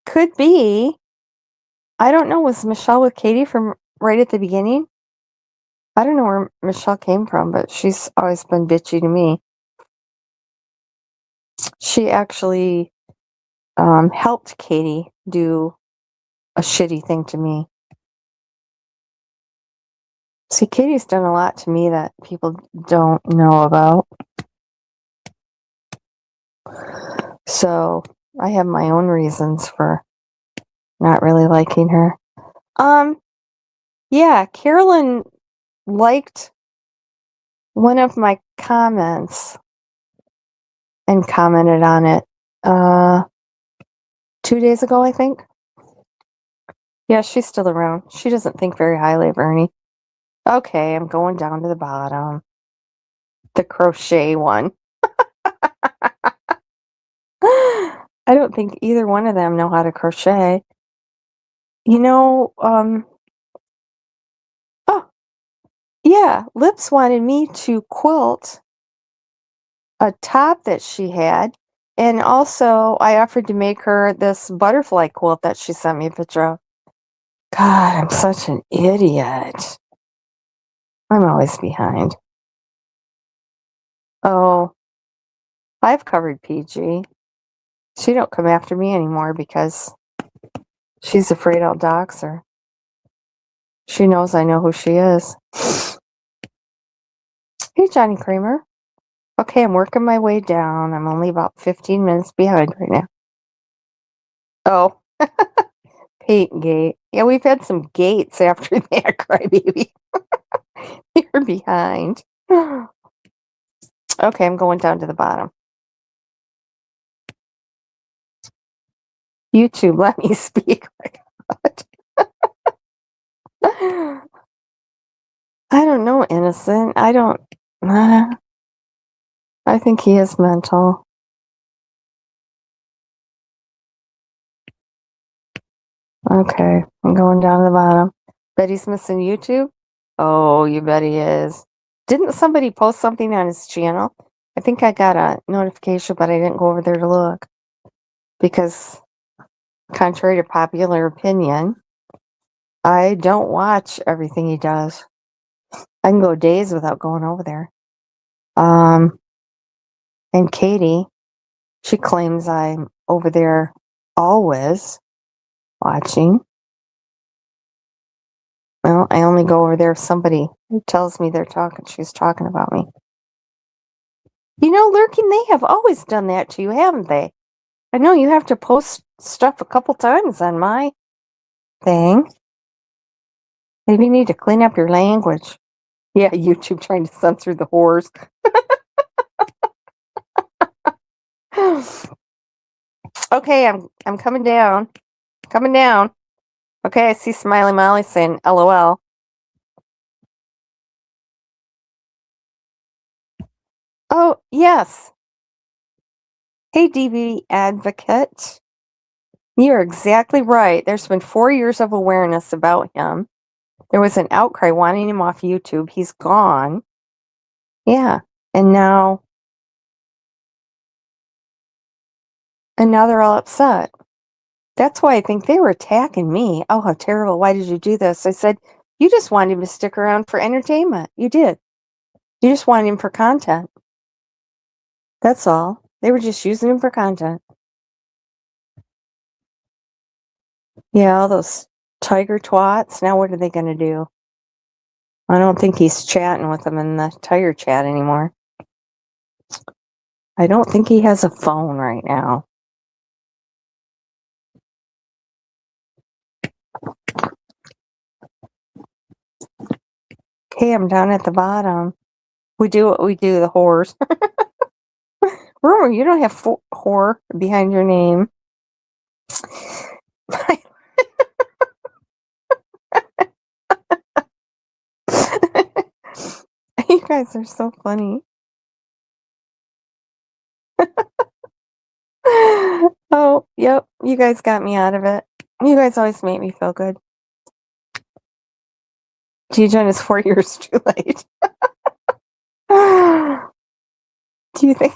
Could be. I don't know. Was Michelle with Katie from right at the beginning? I don't know where Michelle came from, but she's always been bitchy to me. She actually helped Katie do a shitty thing to me. See, Katie's done a lot to me that people don't know about. So I have my own reasons for not really liking her. Yeah, Carolyn liked one of my comments and commented on it 2 days ago, I think. Yeah, she's still around. She doesn't think very highly of Ernie. Okay, I'm going down to the bottom. The crochet one. I don't think either one of them know how to crochet. Oh, yeah, Lips wanted me to quilt a top that she had, and also I offered to make her this butterfly quilt that she sent me a picture of. God, I'm such an idiot. I'm always behind. Oh, I've covered PG. She don't come after me anymore because she's afraid I'll dox her. She knows I know who she is. Hey, Johnny Kramer. Okay, I'm working my way down. I'm only about 15 minutes behind right now. Oh, Pate Gate. Yeah, we've had some gates after that, crybaby. You're behind. Okay, I'm going down to the bottom. YouTube, let me speak. I don't know, Innocent. I don't. I think he is mental. Okay, I'm going down to the bottom. Bet he's missing YouTube? Oh, you bet he is. Didn't somebody post something on his channel? I think I got a notification, but I didn't go over there to look. Because, contrary to popular opinion, I don't watch everything he does. I can go days without going over there. And Katie, she claims I'm over there always watching. Well, I only go over there if somebody tells me she's talking about me. Lurking, they have always done that to you, haven't they? I know you have to post stuff a couple times on my thing. Maybe you need to clean up your language. Yeah, YouTube trying to censor the whores. Okay, I'm coming down. Coming down. Okay, I see Smiley Molly saying LOL. Oh, yes. Hey, DB advocate. You're exactly right. There's been 4 years of awareness about him. There was an outcry wanting him off YouTube. He's gone. Yeah. And now they're all upset. That's why I think they were attacking me. Oh, how terrible. Why did you do this? I said, you just wanted him to stick around for entertainment. You did. You just wanted him for content. That's all. They were just using him for content. Yeah, all those tiger twats. Now what are they going to do? I don't think he's chatting with them in the tiger chat anymore. I don't think he has a phone right now. Okay, I'm down at the bottom. We do what we do, the whores. Rumor, you don't have whore behind your name. You guys are so funny. Oh, yep. You guys got me out of it. You guys always make me feel good. G-Gen is 4 years too late. Do you think?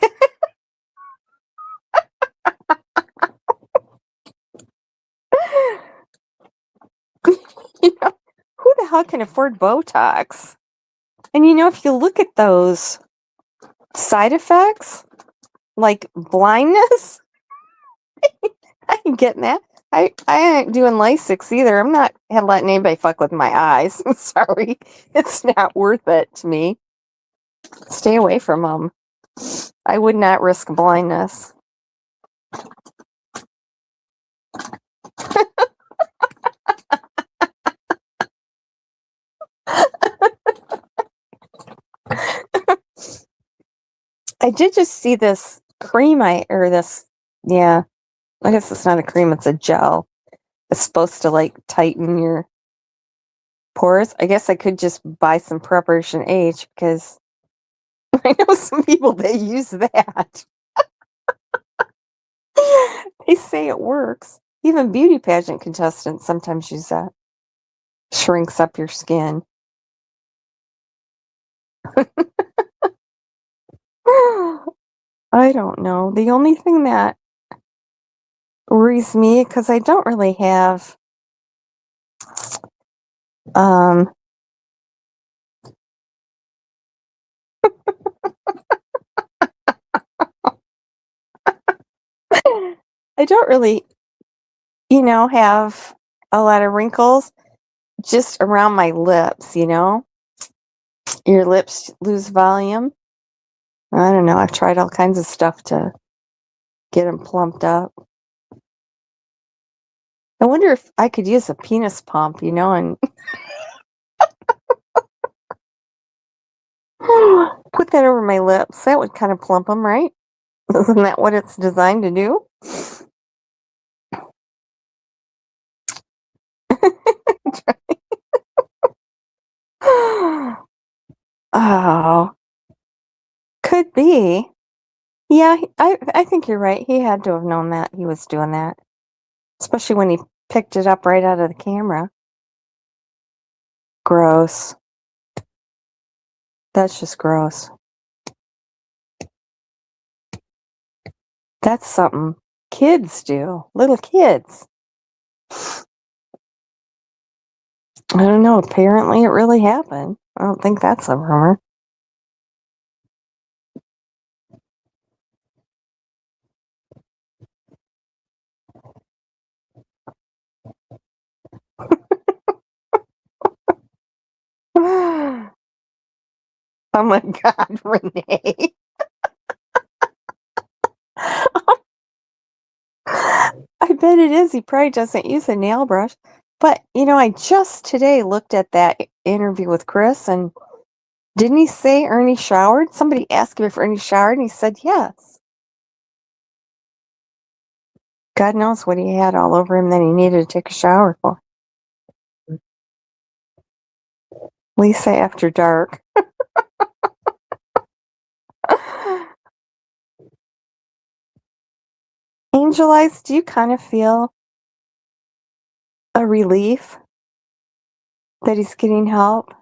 You know, who the hell can afford Botox? And if you look at those side effects, like blindness, I ain't getting that. I ain't doing LASIK either. I'm not letting anybody fuck with my eyes. I'm sorry. It's not worth it to me. Stay away from them. I would not risk blindness. I did just see this cream yeah, I guess it's not a cream, it's a gel. It's supposed to like tighten your pores. I guess I could just buy some Preparation H because I know some people that use that. They say it works. Even beauty pageant contestants sometimes use that. Shrinks up your skin. I don't know. The only thing that worries me, because I don't really have um I don't really, have a lot of wrinkles just around my lips, Your lips lose volume. I don't know. I've tried all kinds of stuff to get them plumped up. I wonder if I could use a penis pump, and put that over my lips. That would kind of plump them, right? Isn't that what it's designed to do? Oh, could be. Yeah, I think you're right. He had to have known that he was doing that, especially when he picked it up right out of the camera. Gross. That's just gross. That's something kids do. Little kids. I don't know. Apparently, it really happened. I don't think that's a rumor. Oh my God, Renee. I bet it is. He probably doesn't use a nail brush. But, I just today looked at that interview with Chris, and didn't he say Ernie showered? Somebody asked him if Ernie showered, and he said yes. God knows what he had all over him that he needed to take a shower for. Lisa after dark. Angel Eyes, do you kind of feel a relief that he's getting help.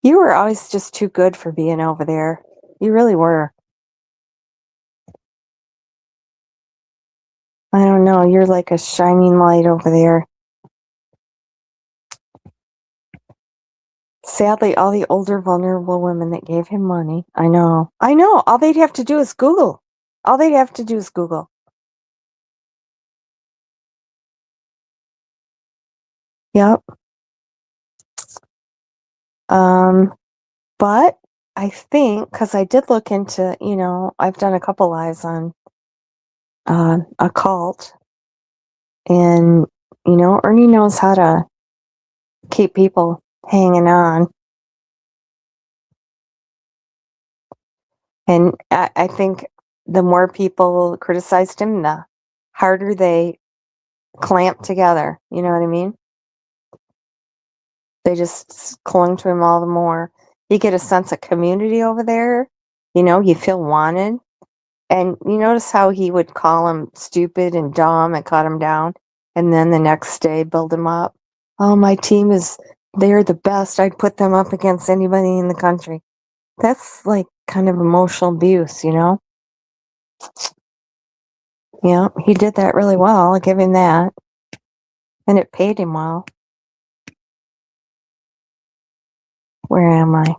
You were always just too good for being over there. You really were. I don't know. You're like a shining light over there. Sadly, all the older, vulnerable women that gave him money. I know. I know. All they'd have to do is Google. All they'd have to do is Google. Yep. But I think, because I did look into, I've done a couple lives on a cult, and, Ernie knows how to keep people hanging on. And I think the more people criticized him, the harder they clamped together. You know what I mean? They just clung to him all the more. You get a sense of community over there. You feel wanted. And you notice how he would call him stupid and dumb and cut him down. And then the next day build him up. Oh, my team they're the best. I'd put them up against anybody in the country. That's like kind of emotional abuse, Yeah, he did that really well. I'll give him that. And it paid him well. Where am I?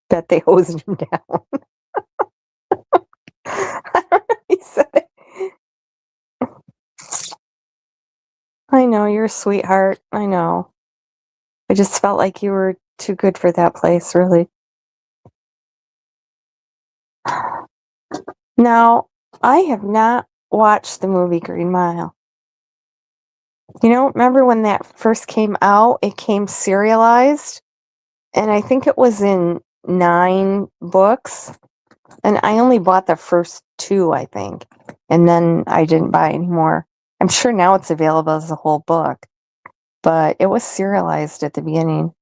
Bet they hosed him down. I don't know. He said it. I know, you're a sweetheart. I know. I just felt like you were too good for that place, really. Now, I have not watched the movie Green Mile. Remember when that first came out? It came serialized, and I think it was in 9 books, and I only bought the first 2, I think, and then I didn't buy any more. I'm sure now it's available as a whole book, but it was serialized at the beginning,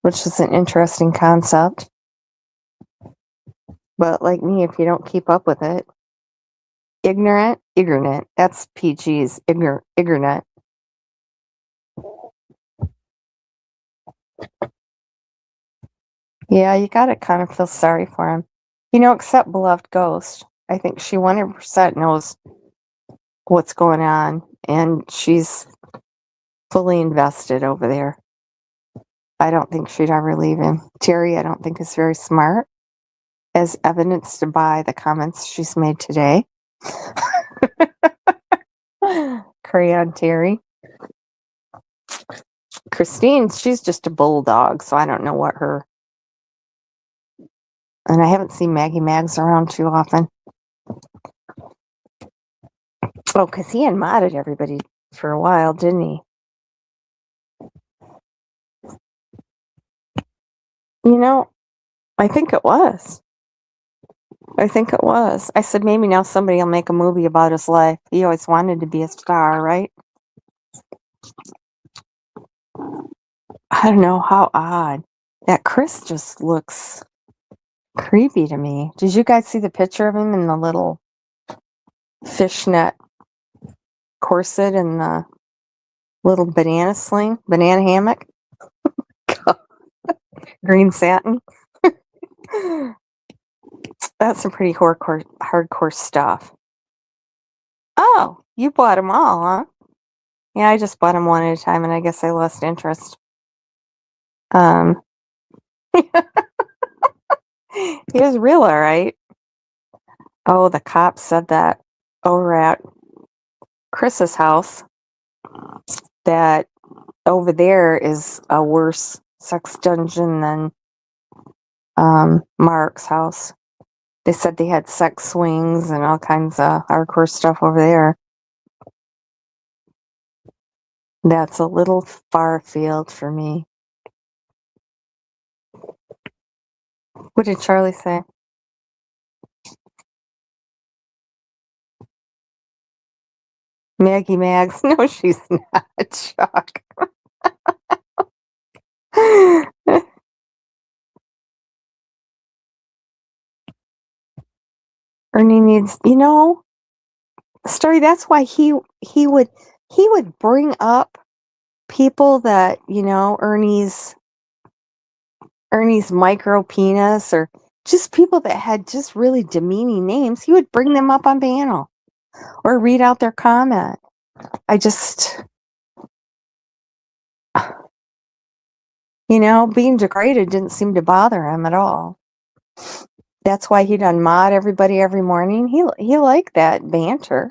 which is an interesting concept. But like me, if you don't keep up with it, ignorant, that's PG's, ignorant. Yeah, you gotta kind of feel sorry for him. Except Beloved Ghost. I think she 100% knows what's going on, and she's fully invested over there. I don't think she'd ever leave him. Terry, I don't think is very smart, as evidenced by the comments she's made today. Crayon Terry. Christine, she's just a bulldog, so I don't know what her... And I haven't seen Maggie Mags around too often. Oh, because he unmodded everybody for a while, didn't he? I think it was. I said maybe now somebody will make a movie about his life. He always wanted to be a star, right? I don't know, how odd. That Chris just looks creepy to me. Did you guys see the picture of him in the little fishnet corset and the little banana hammock? Green satin? That's some pretty hardcore stuff. Oh, you bought them all, huh? Yeah, I just bought them one at a time, and I guess I lost interest. He was real, all right. Oh, the cop said that over at Chris's house, that over there is a worse sex dungeon than Mark's house. They said they had sex swings and all kinds of hardcore stuff over there. That's a little far afield for me. What did Charlie say? Maggie Mags? No, she's not, Chuck. Ernie needs, Story. That's why he would bring up people that, Ernie's micro penis, or just people that had just really demeaning names, he would bring them up on panel or read out their comment. I just, being degraded didn't seem to bother him at all. That's why he'd unmod everybody every morning. He liked that banter.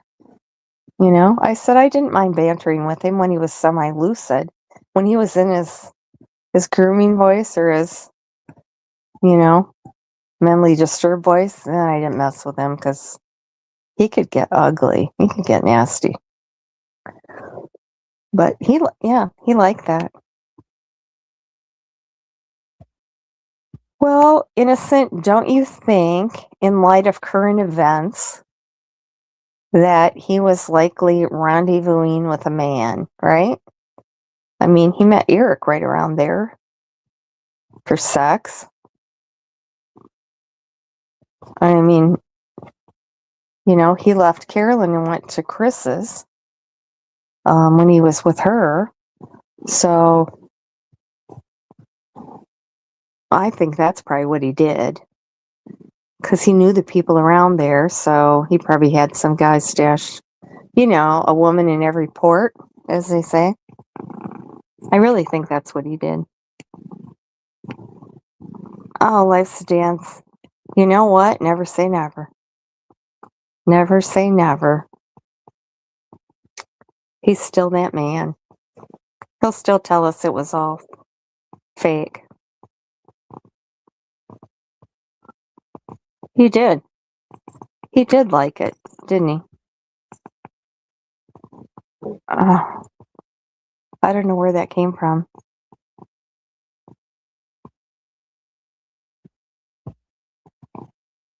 I said I didn't mind bantering with him when he was semi-lucid. When he was in his grooming voice or his, mentally disturbed voice, then I didn't mess with him because he could get ugly. He could get nasty. But he liked that. Well, Innocent, don't you think, in light of current events, that he was likely rendezvousing with a man, right? I mean, he met Eric right around there for sex. I mean, he left Carolyn and went to Chris's when he was with her. So I think that's probably what he did. Because he knew the people around there, so he probably had some guy stashed, a woman in every port, as they say. I really think that's what he did. Oh, life's a dance. You know what? Never say never. Never say never. He's still that man. He'll still tell us it was all fake. He did. He did like it, didn't he? I don't know where that came from.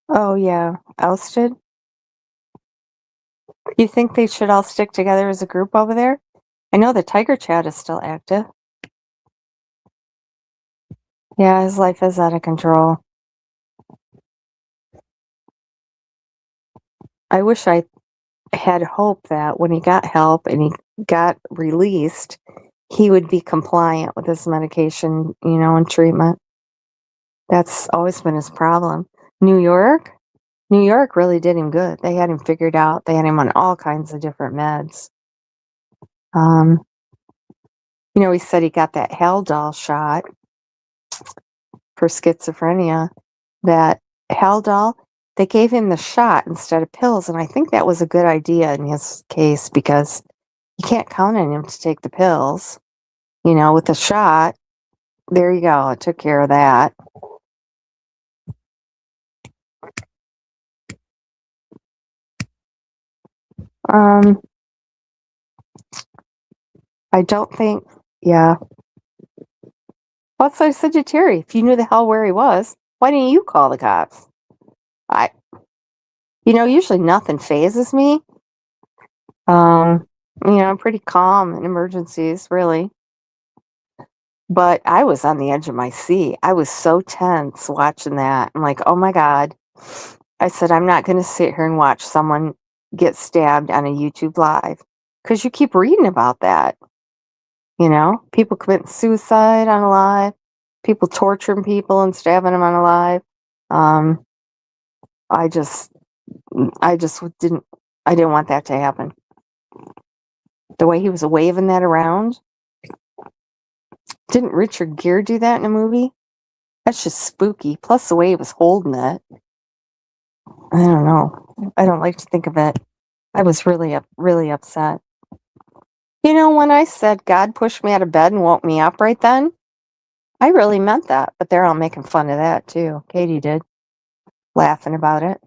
Oh, yeah. Ousted? You think they should all stick together as a group over there? I know the Tiger Chat is still active. Yeah, his life is out of control. I wish I had hope that when he got help and he got released, he would be compliant with his medication, and treatment. That's always been his problem. New York really did him good. They had him figured out. They had him on all kinds of different meds. He said he got that Haldol shot for schizophrenia. That Haldol, they gave him the shot instead of pills, and I think that was a good idea in his case because you can't count on him to take the pills. With the shot, there you go. It took care of that. I don't think, yeah. Well, that's what I said to Terry. If you knew the hell where he was, why didn't you call the cops? Usually nothing phases me. I'm pretty calm in emergencies, really. But I was on the edge of my seat. I was so tense watching that. I'm like, oh my God. I said, I'm not going to sit here and watch someone get stabbed on a YouTube Live. Because you keep reading about that. People committing suicide on a live. People torturing people and stabbing them on a live. I didn't want that to happen. The way he was waving that around. Didn't Richard Gere do that in a movie? That's just spooky. Plus the way he was holding it. I don't know. I don't like to think of it. I was really upset. When I said God pushed me out of bed and woke me up right then, I really meant that. But they're all making fun of that too. Katie did. Laughing about it.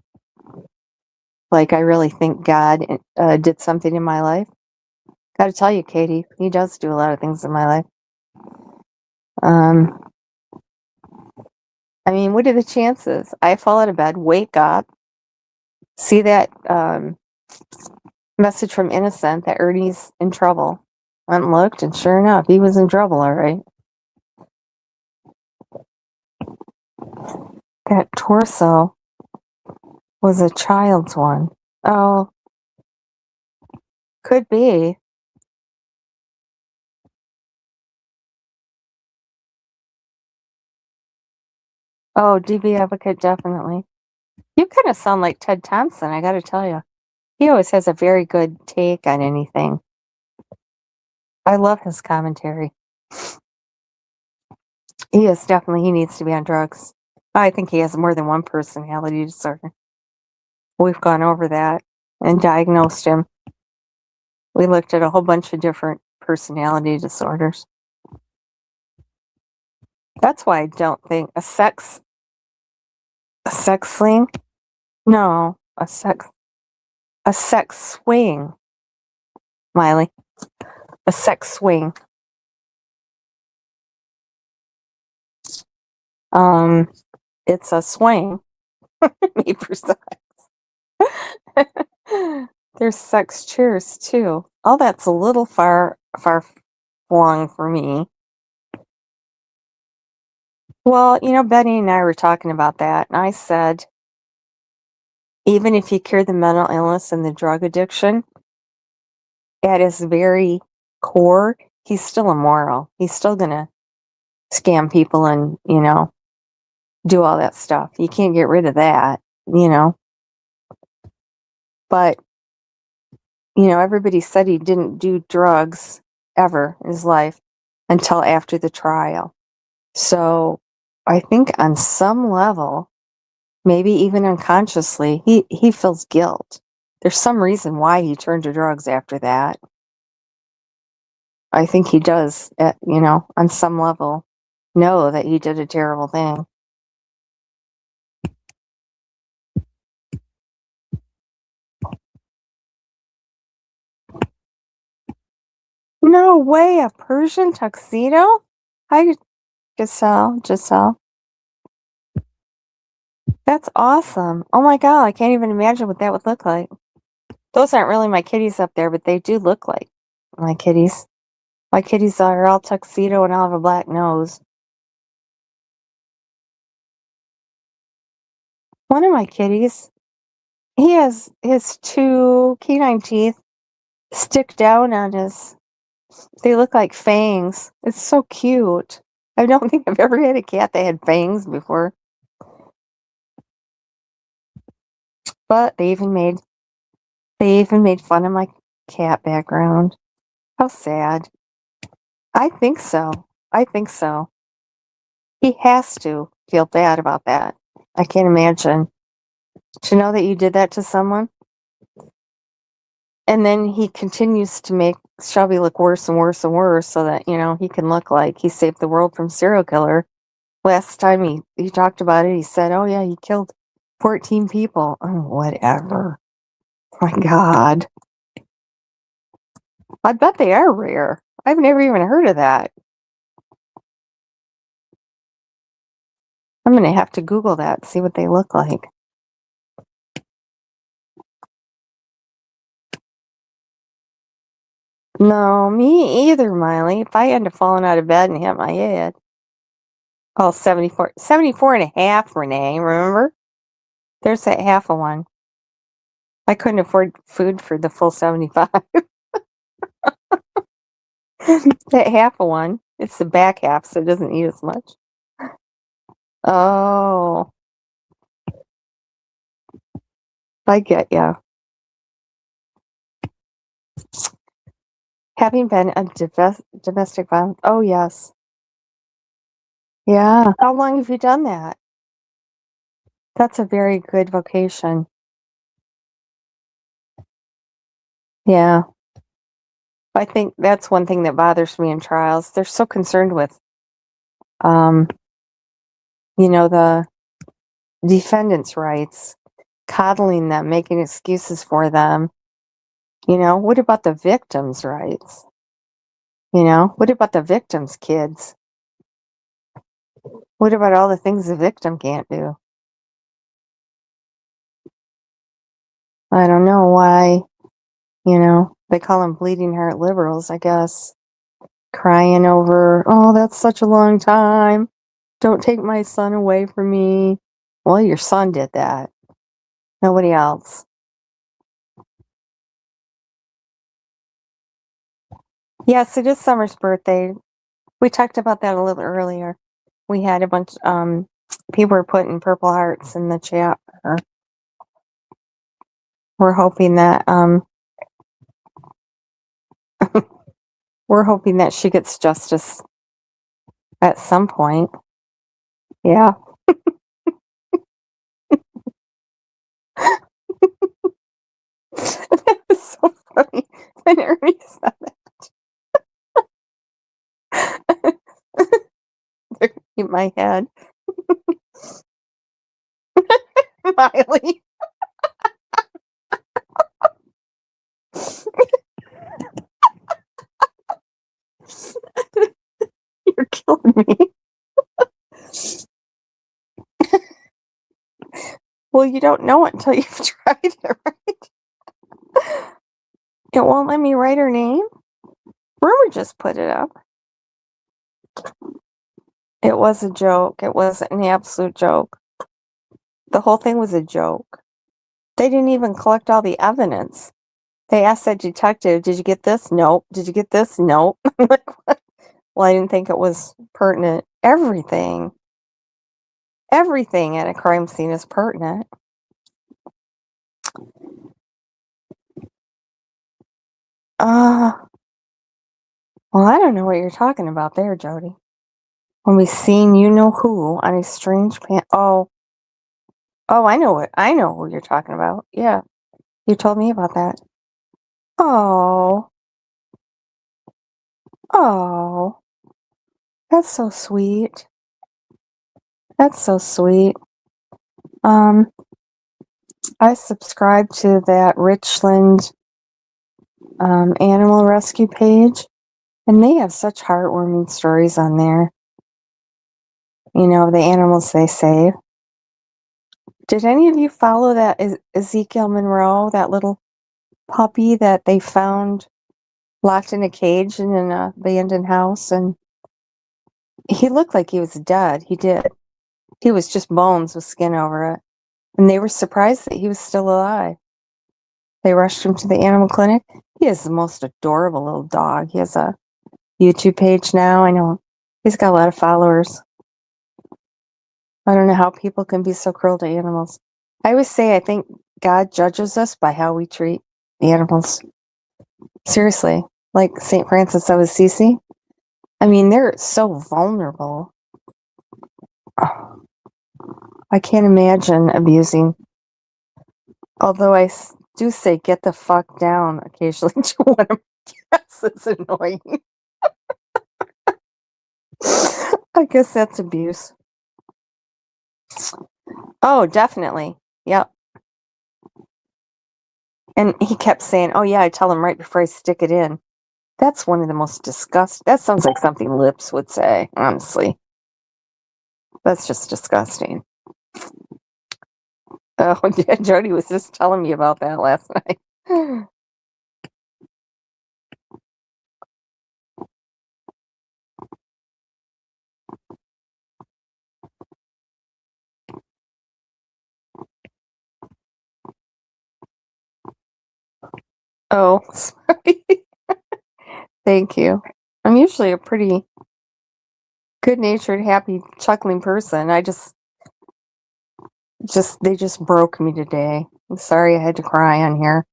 Like I really think God did something in my life. Got to tell you, Katie, he does do a lot of things in my life. I mean, what are the chances? I fall out of bed, wake up, see that message from Innocent that Ernie's in trouble. Went and looked, and sure enough, he was in trouble, all right. That torso was a child's one. Oh, could be. Oh, DB advocate, definitely. You kind of sound like Ted Thompson, I gotta tell you. He always has a very good take on anything. I love his commentary. He needs to be on drugs. I think he has more than one personality disorder. We've gone over that and diagnosed him. We looked at a whole bunch of different personality disorders. That's why I don't think a sex sling? No, a sex swing, Miley. A sex swing. Um, it's a swing made for sex. There's sex cheers too. Oh, that's a little far flung for me. Well, Betty and I were talking about that, and I said, even if you cure the mental illness and the drug addiction, at his very core, he's still immoral. He's still gonna scam people and, do all that stuff. You can't get rid of that, you know. But, everybody said he didn't do drugs ever in his life until after the trial. So I think on some level, maybe even unconsciously, he feels guilt. There's some reason why he turned to drugs after that. I think he does, on some level, know that he did a terrible thing. No way, a Persian tuxedo? Hi, Giselle. That's awesome. Oh my God, I can't even imagine what that would look like. Those aren't really my kitties up there, but they do look like my kitties. My kitties are all tuxedo and all have a black nose. One of my kitties, he has his two canine teeth stick down on his, they look like fangs. It's so cute. I don't think I've ever had a cat that had fangs before. But they even made fun of my cat background. How sad. I think so. I think so. He has to feel bad about that. I can't imagine. To know that you did that to someone. And then he continues to make Shelby look worse and worse and worse so that, he can look like he saved the world from serial killer. Last time he talked about it, he said, oh yeah, he killed 14 people. Oh, whatever. My God. I bet they are rare. I've never even heard of that. I'm going to have to Google that and see what they look like. No, me either, Miley. If I end up falling out of bed and hit my head. Oh, 74 and a half, Renee, remember? There's that half a one. I couldn't afford food for the full 75. That half a one. It's the back half, so it doesn't eat as much. Oh, I get ya. Having been a domestic violence. Oh, yes. Yeah. How long have you done that? That's a very good vocation. Yeah. I think that's one thing that bothers me in trials. They're so concerned with, um, the defendants' rights, coddling them, making excuses for them. What about the victims' rights? What about the victims' kids? What about all the things the victim can't do? I don't know why, they call them bleeding heart liberals, I guess. Crying over, oh, that's such a long time. Don't take my son away from me. Well, your son did that. Nobody else. Yes, it is Summer's birthday. We talked about that a little earlier. We had a bunch, People are putting purple hearts in the chat. We're hoping that she gets justice at some point. Yeah. That was so funny when Ernie said that. In my head. Miley. You're killing me. Well, you don't know it until you've tried it, right? It won't let me write her name. Rumor just put it up. It was a joke. It was an absolute joke. The whole thing was a joke. They didn't even collect all the evidence. They asked that detective, did you get this? Nope. Did you get this? Nope. Like, what? Well, I didn't think it was pertinent. Everything at a crime scene is pertinent. Well, I don't know what you're talking about there, Jody. When we seen you know who on a strange oh, I know who you're talking about. Yeah. You told me about that. Oh. Oh. That's so sweet. That's so sweet. I subscribe to that Richland animal rescue page, and they have such heartwarming stories on there. You know, the animals they save. Did any of you follow that Ezekiel Monroe, that little puppy that they found locked in a cage in an abandoned house? And he looked like he was dead. He did. He was just bones with skin over it. And they were surprised that he was still alive. They rushed him to the animal clinic. He is the most adorable little dog. He has a YouTube page now. I know he's got a lot of followers. I don't know how people can be so cruel to animals. I always say I think God judges us by how we treat the animals. Seriously. Like St. Francis of Assisi. I mean, they're so vulnerable. Oh, I can't imagine abusing. Although I do say get the fuck down occasionally to one of my cats. It's annoying. I guess that's abuse. Oh, definitely. Yep. And he kept saying, oh, yeah, I tell him right before I stick it in. That's one of the most disgusting. That sounds like something Lips would say, honestly. That's just disgusting. Oh, yeah, Jody was just telling me about that last night. Oh, sorry. Thank you. I'm usually a pretty good-natured, happy, chuckling person. They just broke me today. I'm sorry I had to cry on here.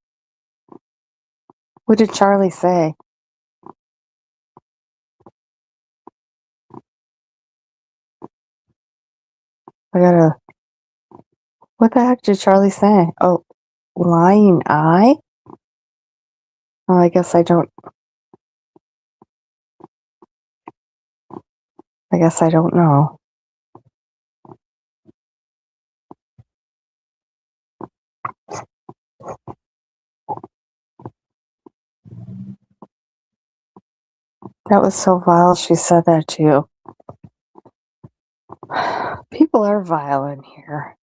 What did Charlie say? What the heck did Charlie say? Oh, lying eye? Well, I guess I don't know. That was so vile she said that too. People are vile in here.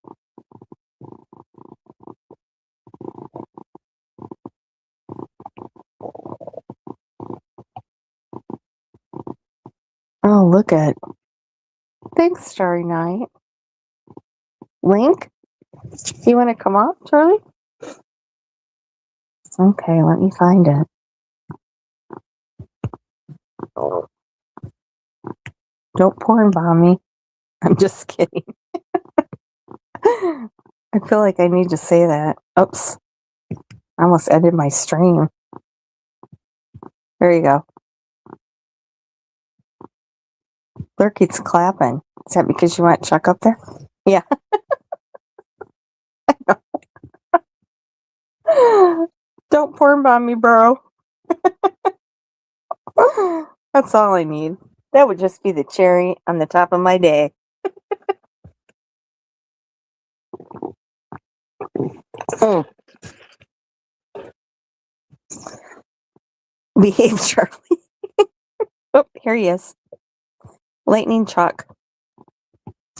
Oh, look at. Thanks, Starry Night. Link? You want to come up, Charlie? Okay, let me find it. Don't porn bomb me. I'm just kidding. I feel like I need to say that. Oops. I almost ended my stream. There you go. Lurk keeps clapping. Is that because you want Chuck up there? Yeah. Don't porn bomb me, bro. That's all I need. That would just be the cherry on the top of my day. Mm. Behave, Charlie. Oh, here he is. Lightning Chuck.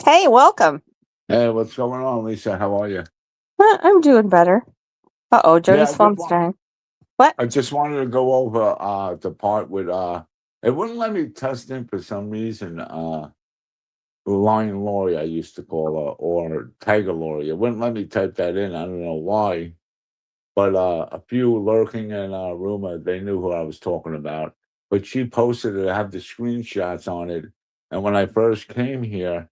Hey, welcome. Hey, what's going on, Lisa? How are you? I'm doing better. Uh-oh, Jody's phone's dying. What? I just wanted to go over the part with it wouldn't let me test in for some reason. Lion Lori, I used to call her, or Tiger Lori. It wouldn't let me type that in. I don't know why. But a few lurking in rumor, they knew who I was talking about. But she posted it. I have the screenshots on it. And when I first came here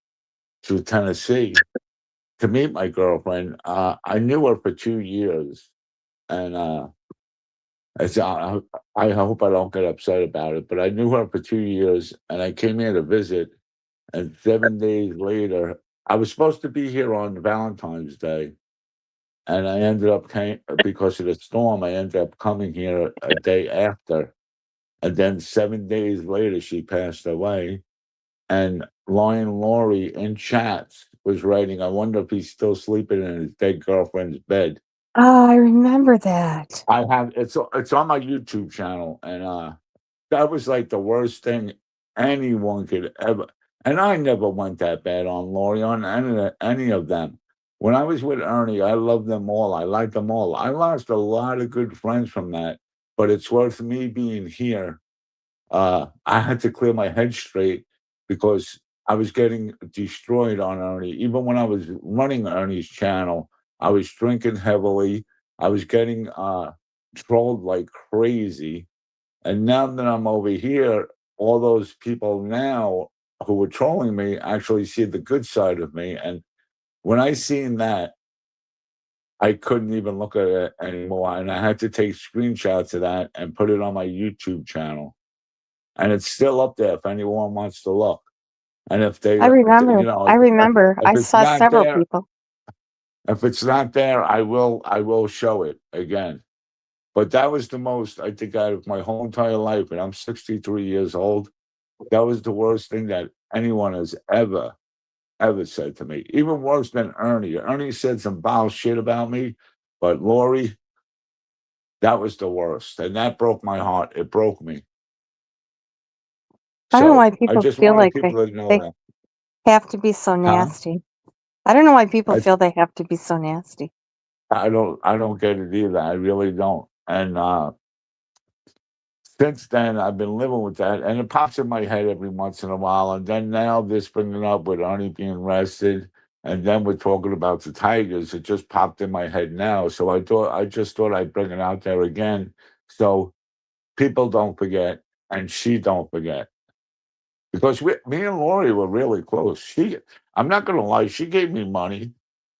to Tennessee to meet my girlfriend, I knew her for 2 years. And it's, I hope I don't get upset about it, but I knew her for 2 years and I came here to visit. And 7 days later, I was supposed to be here on Valentine's Day. And I ended up because of the storm, I ended up coming here a day after. And then 7 days later, she passed away. And Lion Laurie in chats was writing, I wonder if he's still sleeping in his dead girlfriend's bed. Oh, I remember that. I have it's on my YouTube channel, and that was like the worst thing anyone could ever. And I never went that bad on Lori on any of them. When I was with Ernie, I loved them all. I liked them all. I lost a lot of good friends from that, but it's worth me being here. I had to clear my head straight because I was getting destroyed on Ernie. Even when I was running Ernie's channel, I was drinking heavily. I was getting trolled like crazy. And now that I'm over here, all those people now who were trolling me actually see the good side of me. And when I seen that, I couldn't even look at it anymore. And I had to take screenshots of that and put it on my YouTube channel. And it's still up there if anyone wants to look. And if they, I remember. you know, I remember. if I it's saw not several there, people. if it's not there, I will show it again. But that was the most I think out of my whole entire life, and I'm 63 years old. That was the worst thing that anyone has ever said to me. Even worse than Ernie. Ernie said some foul shit about me, but Lori, that was the worst, and that broke my heart. It broke me. I don't know why So I people just feel wanted like people to know they that. have to be so Huh? nasty. I don't know why people I feel they have to be so nasty. I don't get it either. I really don't. And since then, I've been living with that, and it pops in my head every once in a while. And then now this bringing up with Arnie being arrested, and then we're talking about the Tigers. It just popped in my head now, so I just thought I'd bring it out there again, so people don't forget, and she don't forget, because me and Lori were really close. I'm not gonna lie, she gave me money,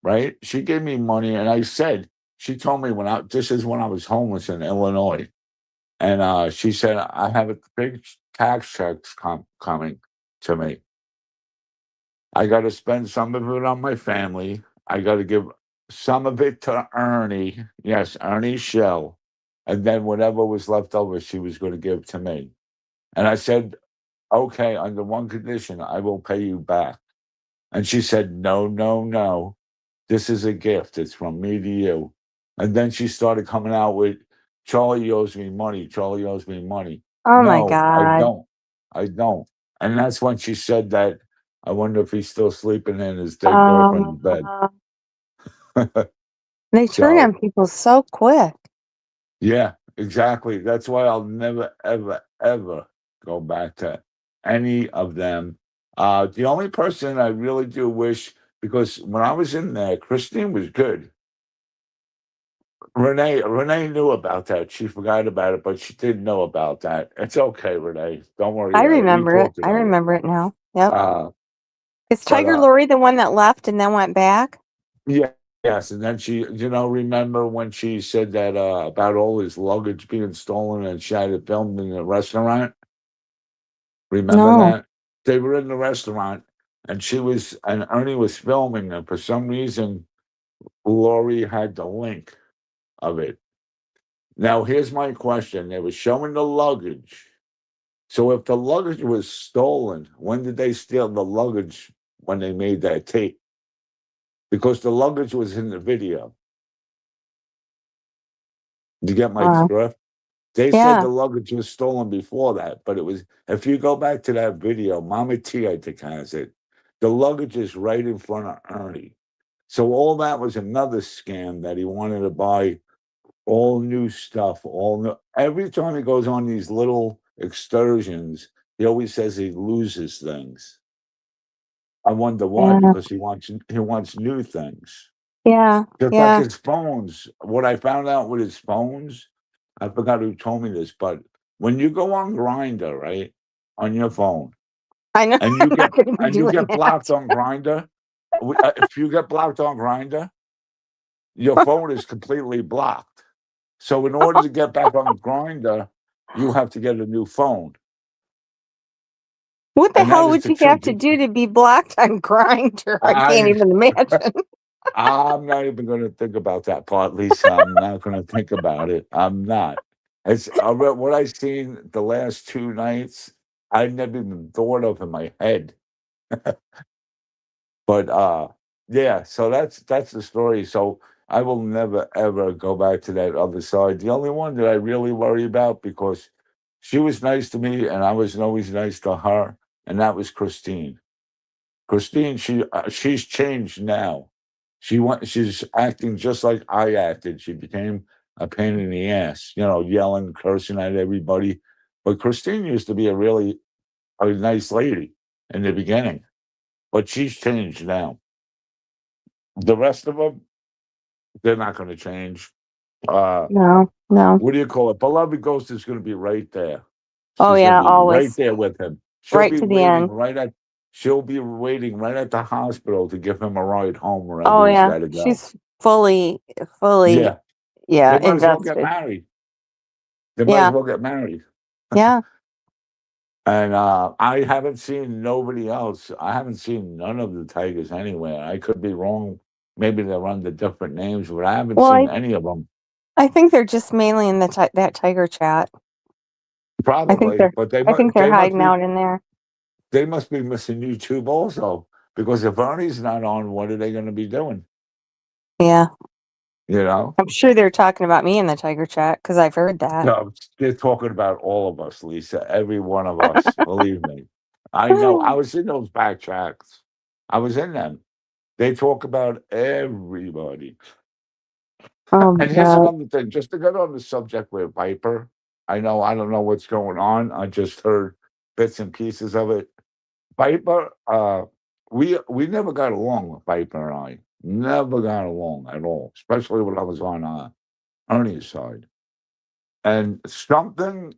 right? She gave me money, and I said she told me this is when I was homeless in Illinois. And she said, I have a big tax checks coming to me. I got to spend some of it on my family. I got to give some of it to Ernie. Yes, Ernie's shell. And then whatever was left over, she was going to give to me. And I said, okay, under one condition, I will pay you back. And she said, no, no, no. This is a gift. It's from me to you. And then she started coming out with, Charlie owes me money. Charlie owes me money. Oh my No, I God. don't. I don't. And that's when she said that, I wonder if he's still sleeping in his dead girlfriend's bed. They turn on So, people so quick. yeah, exactly. That's why I'll never, ever, ever go back to any of them. The only person I really do wish, because when I was in there, Christine was good. Renee knew about that. She forgot about it, but she did know about that. It's okay, Renee. Don't worry I about it. We remember it. talked I about it. remember it now. Yep. Uh, Is but Tiger Lori the one that left and then went back? Yeah, yes, and then remember when she said that about all his luggage being stolen and she had it filmed in the restaurant? Remember No. that? They were in the restaurant and Ernie was filming, and for some reason, Lori had the link of it. Now, here's my question. They were showing the luggage. So if the luggage was stolen, when did they steal the luggage when they made that tape? Because the luggage was in the video. You get my Uh, drift? They said yeah. the luggage was stolen before that, but it was if you go back to that video, Mama T, I think, has it. The luggage is right in front of Ernie. So all that was another scam that he wanted to buy all new stuff, all new. Every time he goes on these little excursions, he always says he loses things. I wonder why, Yeah. because he wants new things. Yeah. Just like Yeah. his phones. What I found out with his phones, I forgot who told me this, but when you go on Grinder, right, on your phone, I know. and you I'm get not going to be and you doing get blocked that. on Grinder, if you get blocked on Grinder, your phone is completely blocked. So in order to get back on Grinder, you have to get a new phone, What the and that hell is would the you have trick. to do to be blocked on Grindr? I can't I even imagine. I'm not even going to think about that part, Lisa. I'm not going to think about it. I'm not. It's what I've seen the last 2 nights. I never even thought of in my head. But yeah. So that's the story. So I will never ever go back to that other side. The only one that I really worry about because she was nice to me and I was always nice to her, and that was Christine. Christine, she's changed now. She's acting just like I acted. She became a pain in the ass, yelling, cursing at everybody. But Christine used to be a nice lady in the beginning, but she's changed now. The rest of them, they're not going to change. Uh, No, no. what do you call it? Beloved Ghost is going to be right there. Oh, She's going to yeah, be right always. there with him. Right to the end. She'll be waiting right at the hospital to give him a ride home wherever Oh, he's yeah. got to go. She's fully, Yeah, yeah, they might as well get invested. married. They might as Yeah. well get married. Yeah. And I haven't seen nobody else. I haven't seen none of the Tigers anywhere. I could be wrong. Maybe they're under different names, but I haven't Well, seen I, any of them. I think they're just mainly in that tiger chat. I think Probably, they're, but I think they're hiding out in there. they must be missing YouTube also because if Ernie's not on, what are they going to be doing? Yeah. You know, I'm sure they're talking about me in the tiger chat because I've heard that. no, they're talking about all of us, Lisa. Every one of us. Believe me, I know. I was in those back tracks. I was in them. They talk about everybody. Oh, my And here's God. another thing, just to get on the subject with Viper. I don't know what's going on. I just heard bits and pieces of it. Viper, we never got along with Viper and I. Never got along at all, especially when I was on Ernie's side. And something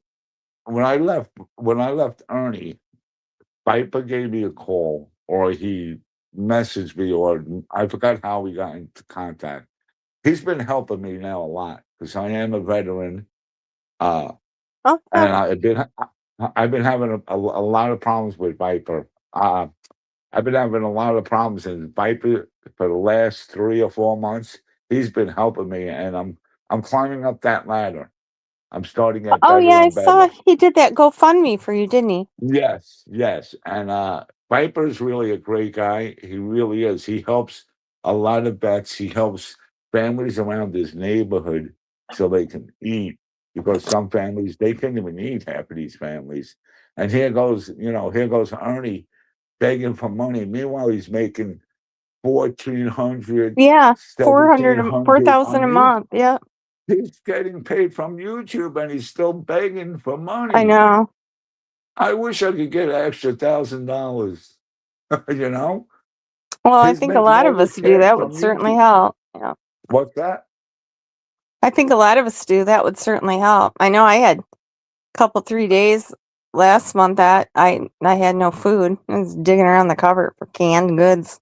when I left Ernie, Viper gave me a call or he messaged me or I forgot how we got into contact. He's been helping me now a lot because I am a veteran, uh, Oh, yeah. and I've been having a lot of problems with Viper. I've been having a lot of problems in Viper for the last 3 or 4 months. He's been helping me, and I'm climbing up that ladder. I'm starting to get Oh, better yeah. I and better. saw he did that GoFundMe for you, didn't he? Yes, yes, and Viper's really a great guy. He really is. He helps a lot of vets. He helps families around his neighborhood so they can eat because some families they can't even eat half of these families. And here goes Ernie begging for money. Meanwhile, he's making 1,400, Yeah. 400, 1,700 on 4,000 a YouTube. month. Yeah. He's getting paid from YouTube and he's still begging for I money. know. I wish I could get an extra $1,000. you know, Well, I he's think a making lot all of this us do. cash That would from certainly YouTube. help. Yeah. What's that? I think a lot of us do. That would certainly help. I know I had a couple, 3 days last month that I had no food. I was digging around the cupboard for canned goods.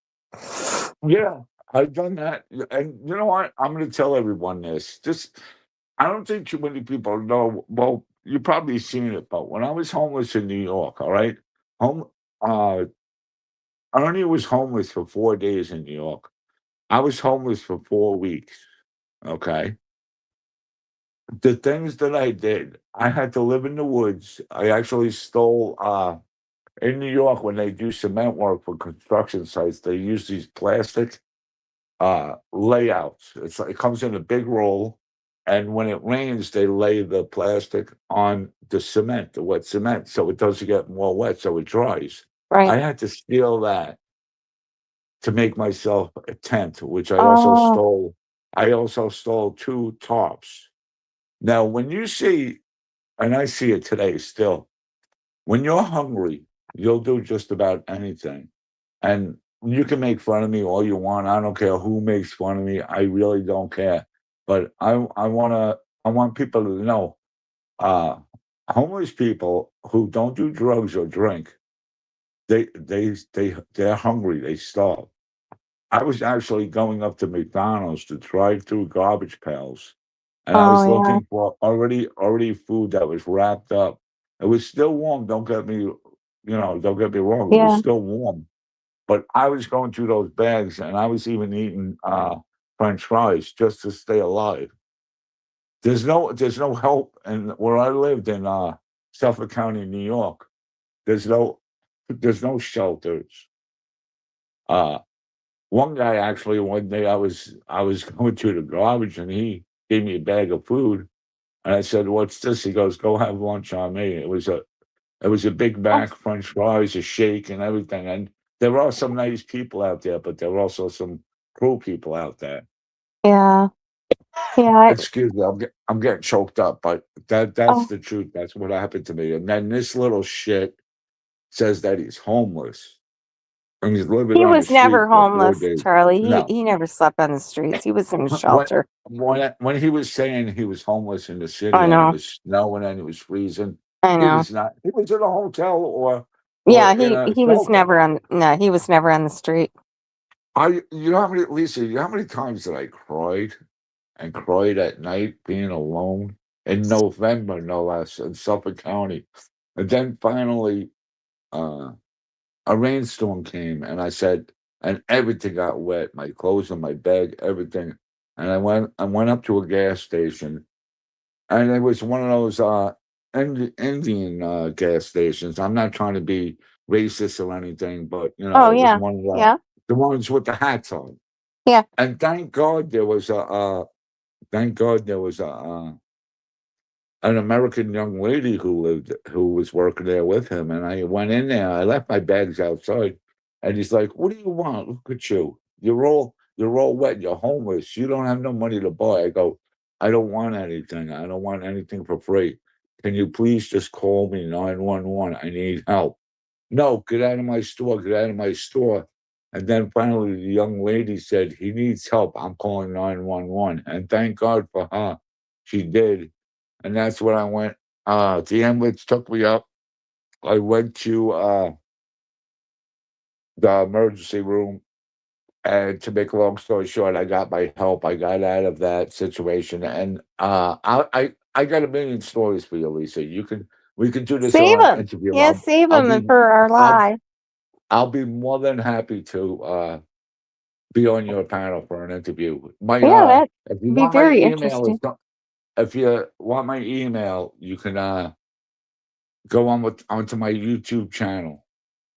Yeah. I've done that, and you know what? I'm going to tell everyone this. Just, I don't think too many people know. Well, you've probably seen it, but when I was homeless in New York, all right, home, uh, Ernie was homeless for 4 days in New York. I was homeless for 4 weeks. Okay, the things that I did, I had to live in the woods. I actually stole. In New York, when they do cement work for construction sites, they use these plastic layouts. It's like it comes in a big roll, and when it rains, they lay the plastic on the cement, the wet cement, so it doesn't get more wet, so it dries. I Right. had to steal that to make myself a tent, which I also Oh, stole. I also stole 2 tarps. Now, when you see, and I see it today still, when you're hungry, you'll do just about anything. And you can make fun of me all you want. I don't care who makes fun of me. I really don't care. But I want people to know uh homeless people who don't do drugs or drink, they're hungry, they starve. I was actually going up to McDonald's to drive through garbage pails, and I oh was yeah, looking for already food that was wrapped up. It was still warm, don't get me wrong, it was yeah. still warm. But I was going through those bags, and I was even eating French fries just to stay alive. There's no help, and where I lived in Suffolk County, New York, there's no there's no shelters. Uh, One guy actually one day I was going through the garbage, and he gave me a bag of food, and I said, "What's this?" He goes, "Go have lunch on me." It was a Big Oh, Mac, French fries, a shake, and everything. And there are some nice people out there, but there are also some cruel people out there. yeah, yeah. Excuse me, I'm getting choked up, but that's Oh, the truth. That's what happened to me. And then this little shit says that he's homeless and he's living he on the was street never for 4 homeless, days. Charlie. He No, he never slept on the streets. He was in a when shelter. when he was saying he was homeless in the city I and it know. was snowing and it was freezing, I he know. was not. He was in a hotel or Yeah, in he a he was shelter. never on. No, he was never on the street. You know how many, Lisa? You know how many times that I cried and cried at night being alone in November, no less, in Suffolk County, and then finally, uh, a rainstorm came, and I said, and everything got wet, my clothes and my bed, everything, and I went up to a gas station, and it was one of those Indian gas stations. I'm not trying to be racist or anything, but Oh it was yeah, one of yeah, the ones with the hats on. yeah. And thank God there was an American young lady who was working there with him, and I went in there. I left my bags outside, and he's like, "What do you want? Look at you. You're all wet. You're homeless. You don't have no money to buy." I go, "I don't want anything. I don't want anything for free. Can you please just call me 911? I need help." "No, get out of my store. Get out of my store." And then finally, the young lady said, "He needs help. I'm calling 911." And thank God for her. She did. And that's when I went. The ambulance took me up. I went to the emergency room. And to make a long story short, I got my help. I got out of that situation. And I got a million stories for you, Lisa. We can do this Save on him. interview. Yeah, save I'll him be and for our I'll live. I'll be more than happy to be on your panel for an interview. My Yeah, that'd if you be want my very email, interesting. if you want my email, you can go onto my YouTube channel.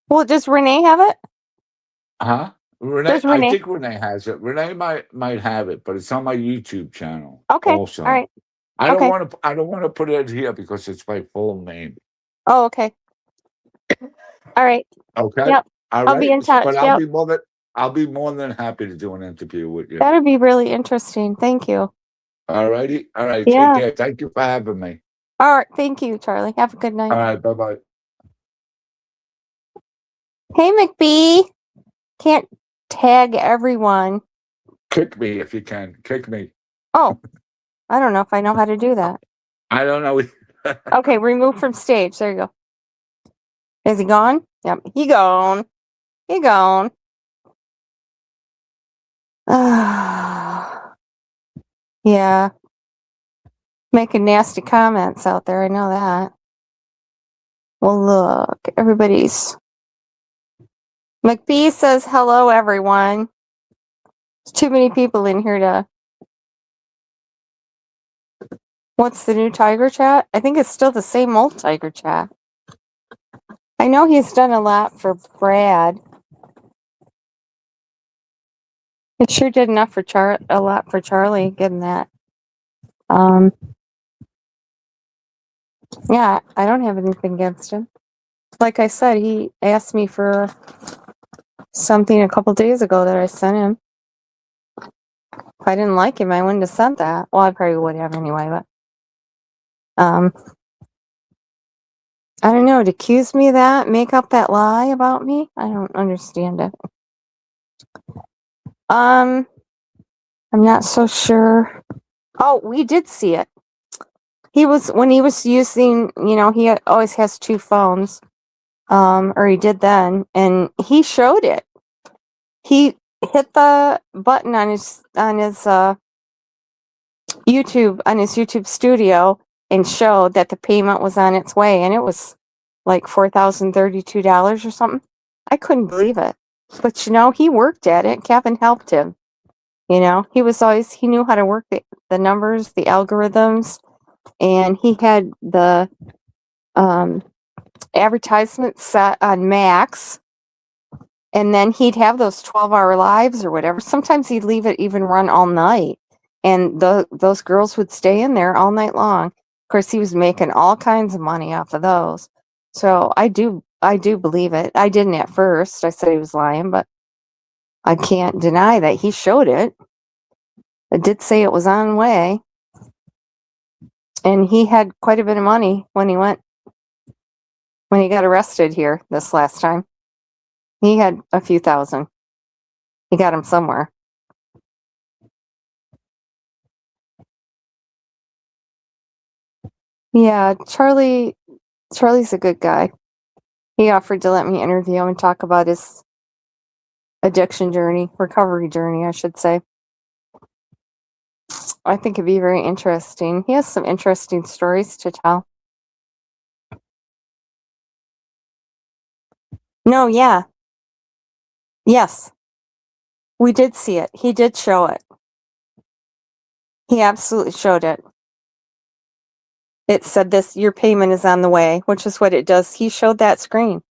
Well, does Renee have it? Huh? Renee, Does I Renee? think Renee has it. Renee might have it, but it's on my YouTube channel Okay. All also. right. Okay. I don't want to put it here because it's my full name. Oh, okay. All right. Okay? Yep. All I'll be right. in touch. But Yep. I'll be more than happy to do an interview with you. That'd be really interesting. Thank you. All righty. All right. Take Yeah. care. Thank you for having me. All right. Thank you, Charlie. Have a good night. All right. Bye-bye. Hey, McBee. Can't tag everyone. Kick me if you can. Kick me. Oh, I don't know if I know how to do that. I don't know. Okay, remove from stage. There you go. Is he gone? Yep. He gone. He gone. Yeah. Making nasty comments out there. I know that. Well, look, everybody's. McBee says hello, everyone. There's too many people in here to. What's the new Tiger Chat? I think it's still the same old Tiger Chat. I know he's done a lot for Brad. It sure did enough for a lot for Charlie, getting that. Yeah, I don't have anything against him. Like I said, he asked me for something a couple days ago that I sent him. If I didn't like him, I wouldn't have sent that. Well, I probably would have anyway, but I don't know, to accuse me of that, make up that lie about me, I don't understand it. I'm not so sure. Oh, we did see it. When he was using, he always has two phones, or he did then, and he showed it. He hit the button on his YouTube studio and showed that the payment was on its way, and it was like $4,032 or something. I couldn't believe it. But he worked at it. Kevin helped him. He knew how to work the numbers, the algorithms, and he had the advertisement set on max. And then he'd have those 12-hour lives or whatever. Sometimes he'd leave it even run all night. And those girls would stay in there all night long. Of course, he was making all kinds of money off of those. So I do believe it. I didn't at first. I said he was lying, but I can't deny that he showed it. It did say it was on way. And he had quite a bit of money when he got arrested here this last time. He had a few thousand. He got him somewhere. Yeah, Charlie's a good guy. He offered to let me interview him and talk about his recovery journey, I should say. I think it'd be very interesting. He has some interesting stories to tell. No, yeah. Yes. We did see it. He did show it. He absolutely showed it. It said your payment is on the way, which is what it does. He showed that screen.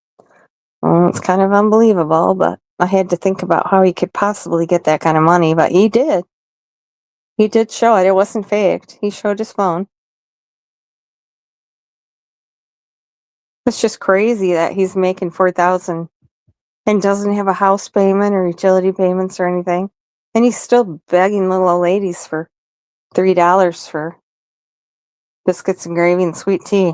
Well, it's kind of unbelievable, but I had to think about how he could possibly get that kind of money, but he did. He did show it. It wasn't faked. He showed his phone. It's just crazy that he's making $4,000 and doesn't have a house payment or utility payments or anything. And he's still begging little old ladies for $3 for biscuits and gravy and sweet tea.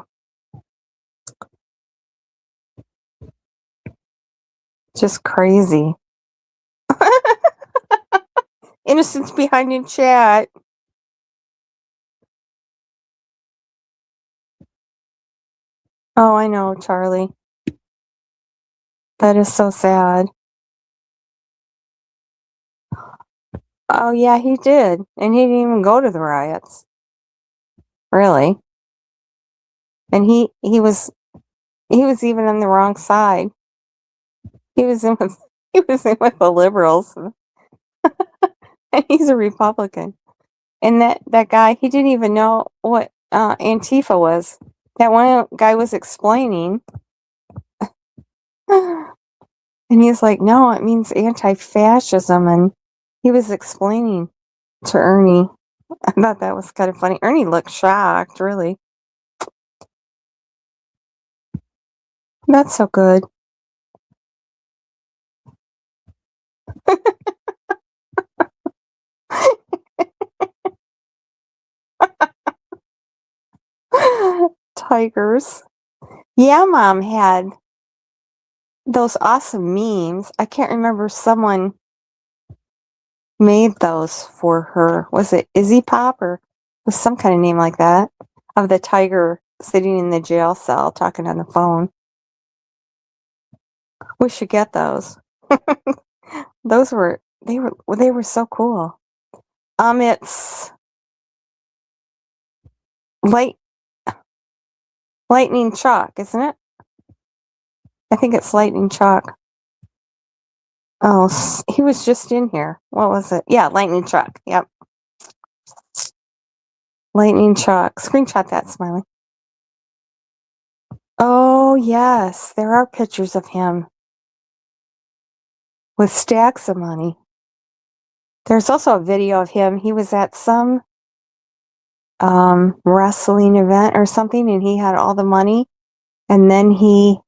Just crazy. Innocence behind in chat. Oh, I know, Charlie. That is so sad. Oh, yeah, he did. And he didn't even go to the riots. Really. And he was even on the wrong side. He was in with the liberals. And he's a Republican. And that guy, he didn't even know what Antifa was. That one guy was explaining. And he's like, no, it means anti-fascism. And he was explaining to Ernie. I thought that was kind of funny. Ernie looked shocked, really. That's so good. Tigers. Yeah, Mom had those awesome memes. I can't remember, someone made those for her. Was it Izzy Pop or was some kind of name like that? Of the tiger sitting in the jail cell talking on the phone. We should get those. Those were they were so cool. It's light lightning chalk, isn't it? I think it's lightning chalk. Oh, he was just in here. What was it? Yeah, lightning chalk. Yep. Lightning chalk. Screenshot that, Smiley. Oh, yes. There are pictures of him with stacks of money. There's also a video of him. He was at some wrestling event or something, and he had all the money. And then he,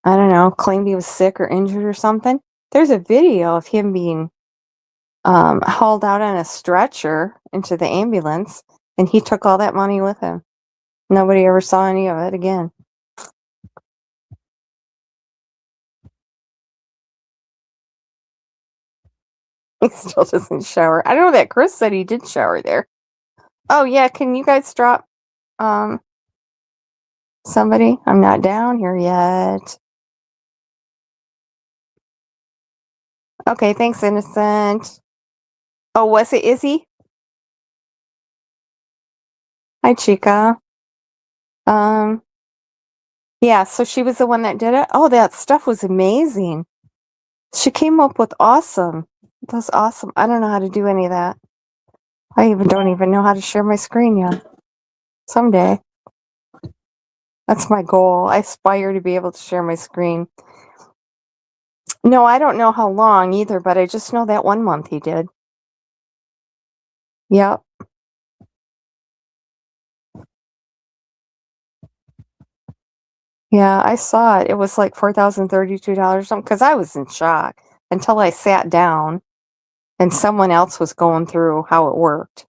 I don't know, claimed he was sick or injured or something. There's a video of him being hauled out on a stretcher into the ambulance, and he took all that money with him. Nobody ever saw any of it again. He still doesn't shower. I know that Chris said he did shower there. Oh yeah, can you guys drop somebody? I'm not down here yet. Okay, thanks, Innocent. Oh, was it Izzy? Hi, Chica. Yeah, so she was the one that did it. Oh, that stuff was amazing. She came up with awesome. That was awesome. I don't know how to do any of that. I don't even know how to share my screen yet. Someday. That's my goal. I aspire to be able to share my screen. No, I don't know how long either, but I just know that 1 month he did. Yep. Yeah, I saw it. It was like $4,032 something because I was in shock until I sat down and someone else was going through how it worked.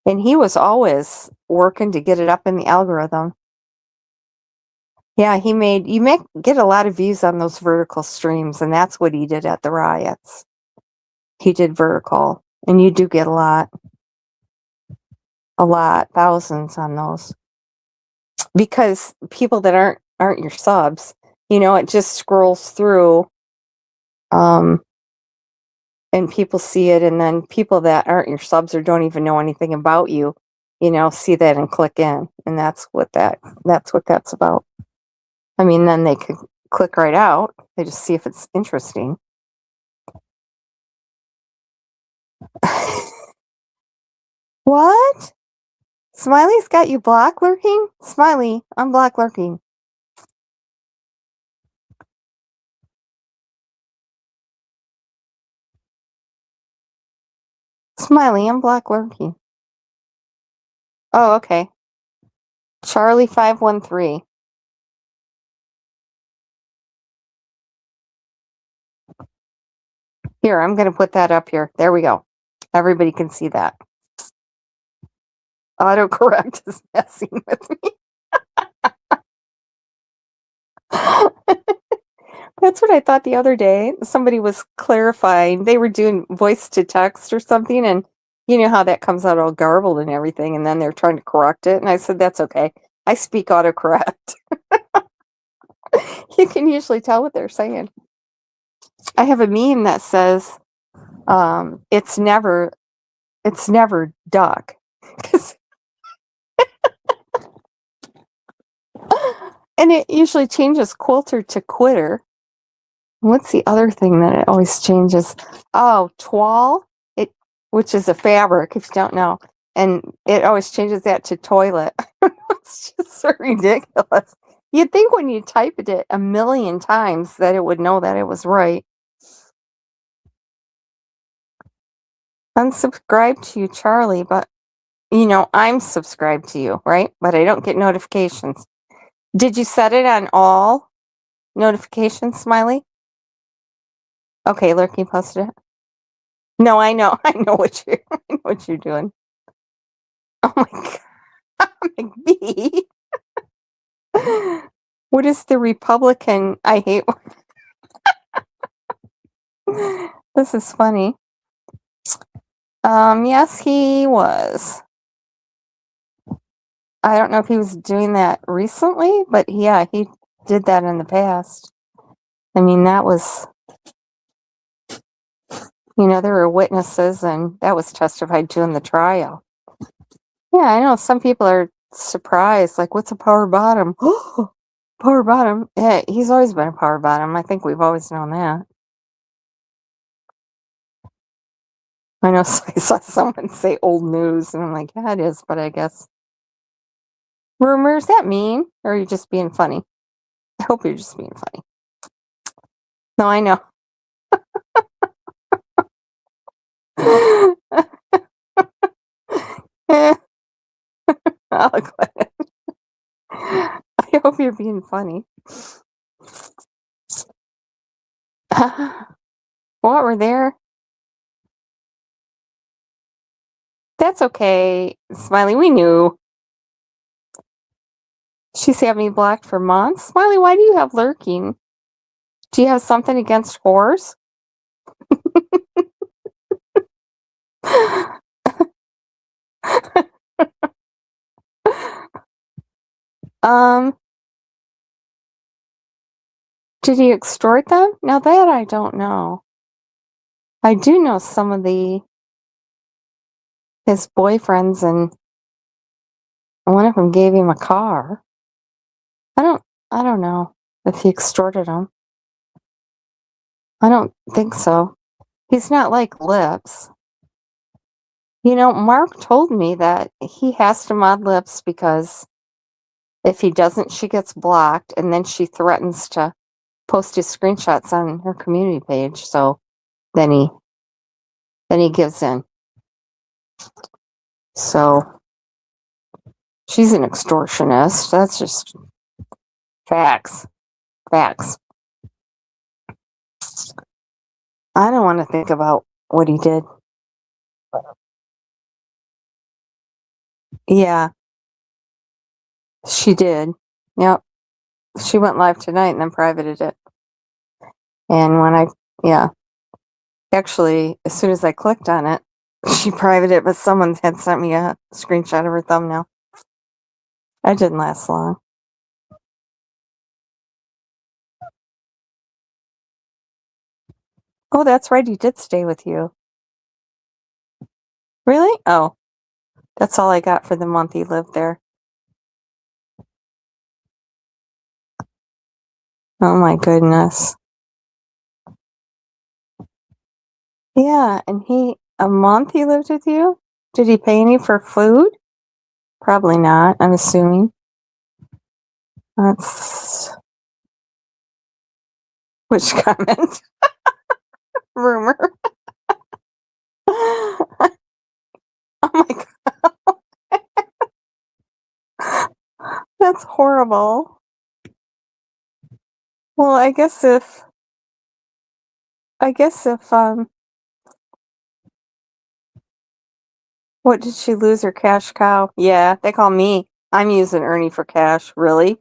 And he was always working to get it up in the algorithm. Yeah, you get a lot of views on those vertical streams, and that's what he did at the riots. He did vertical, and you do get a lot, thousands on those. Because people that aren't your subs, it just scrolls through, and people see it, and then people that aren't your subs or don't even know anything about you, see that and click in, and that's what that's about. I mean, then they could click right out. They just see if it's interesting. What? Smiley's got you block lurking? Smiley, I'm block lurking. Smiley, I'm block lurking. Oh, okay. Charlie 513. Here, I'm going to put that up here. There we go. Everybody can see that. Autocorrect is messing with me. That's what I thought the other day. Somebody was clarifying. They were doing voice to text or something, and you know how that comes out all garbled and everything, and then they're trying to correct it. And I said, that's okay. I speak autocorrect. You can usually tell what they're saying. I have a meme that says, it's never duck. And it usually changes quilter to quitter. What's the other thing that it always changes? Oh, toile, which is a fabric, if you don't know. And it always changes that to toilet. It's just so ridiculous. You'd think when you type it a million times that it would know that it was right. Unsubscribe to you, Charlie, but I'm subscribed to you, right? But I don't get notifications. Did you set it on all notifications, Smiley? Okay, Lurky posted it. No, I know what you're doing. Oh my god, McBee. What is the Republican? I hate. This is funny. Yes, he was. I don't know if he was doing that recently, but yeah, he did that in the past. I mean, that was You know, there were witnesses, and that was testified to in the trial. Yeah, I know some people are surprised, like, what's a power bottom? Power bottom? Yeah, he's always been a power bottom. I think we've always known that. I know I saw someone say old news, and I'm like, yeah, it is, but I guess. Rumor, is that mean? Or are you just being funny? I hope you're just being funny. No, I know. I'll quit. I hope you're being funny. What were there? That's okay, Smiley. We knew. She's had me blocked for months. Smiley, why do you have lurking? Do you have something against whores? um, did he extort them? Now that I don't know. I do know some of his boyfriends, and one of them gave him a car. I don't know if he extorted them. I don't think so. He's not like Lips. You know, Mark told me that he has to mod Lips because if he doesn't, she gets blocked, and then she threatens to post his screenshots on her community page. So then he gives in. So she's an extortionist. That's just facts. Facts. I don't want to think about what he did. Yeah, she did. Yep. She went live tonight and then privated it. And yeah, actually, as soon as I clicked on it, she privated it, but someone had sent me a screenshot of her thumbnail. I didn't last long. Oh, that's right. He did stay with you. Really? Oh, that's all I got for the month he lived there. Oh my goodness. Yeah, and a month he lived with you? Did he pay any for food? Probably not, I'm assuming. That's which comment? Rumor. Oh my god. That's horrible. Well, I guess if what did she lose her cash cow? Yeah, they call me. I'm using Ernie for cash, really.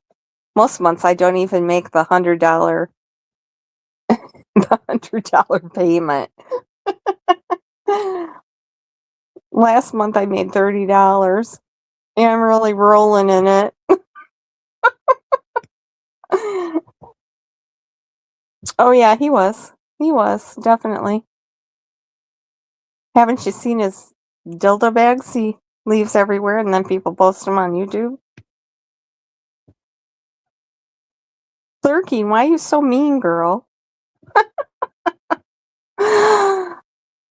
Most months I don't even make the $100 payment. Last month I made $30. And I'm really rolling in it. Oh yeah, he was. He was, definitely. Haven't you seen his dildo bags he leaves everywhere and then people post them on YouTube? Lurking, why are you so mean, girl?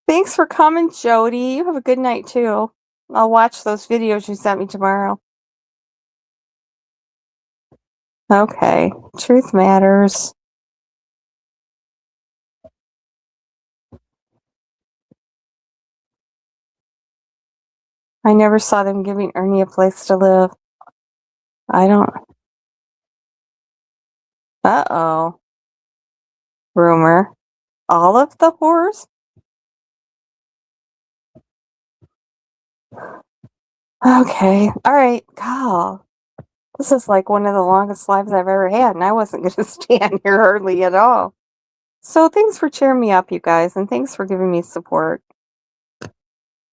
Thanks for coming, Jody. You have a good night too. I'll watch those videos you sent me tomorrow. Okay. Truth matters. I never saw them giving Ernie a place to live. I don't. Uh-oh. Rumor. All of the whores? Okay. All right. God. This is like one of the longest lives I've ever had, and I wasn't going to stand here hardly at all. So thanks for cheering me up, you guys, and thanks for giving me support.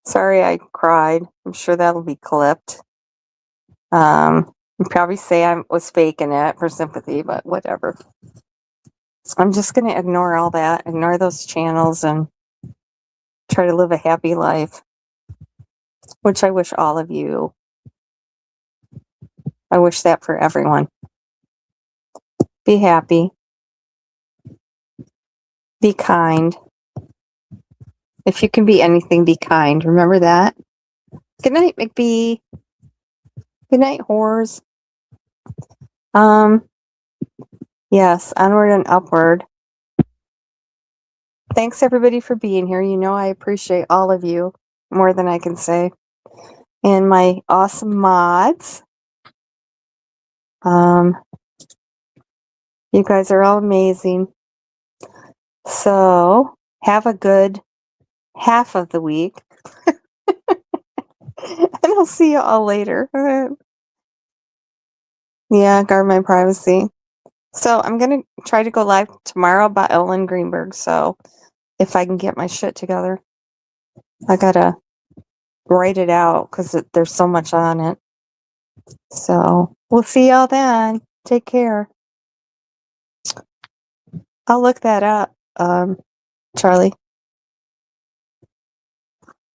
Sorry I cried. I'm sure that'll be clipped. You probably say I was faking it for sympathy, but whatever. I'm just going to ignore all that, ignore those channels, and try to live a happy life, which I wish all of you. I wish that for everyone. Be happy. Be kind. If you can be anything, be kind. Remember that. Good night, McBee. Good night, whores. Yes, onward and upward. Thanks everybody for being here. You know I appreciate all of you more than I can say. And my awesome mods. You guys are all amazing. So have a good half of the week. And I'll see you all later. Yeah, guard my privacy. So I'm going to try to go live tomorrow about Ellen Greenberg. So if I can get my shit together, I got to write it out because there's so much on it. So we'll see y'all then. Take care. I'll look that up, Charlie.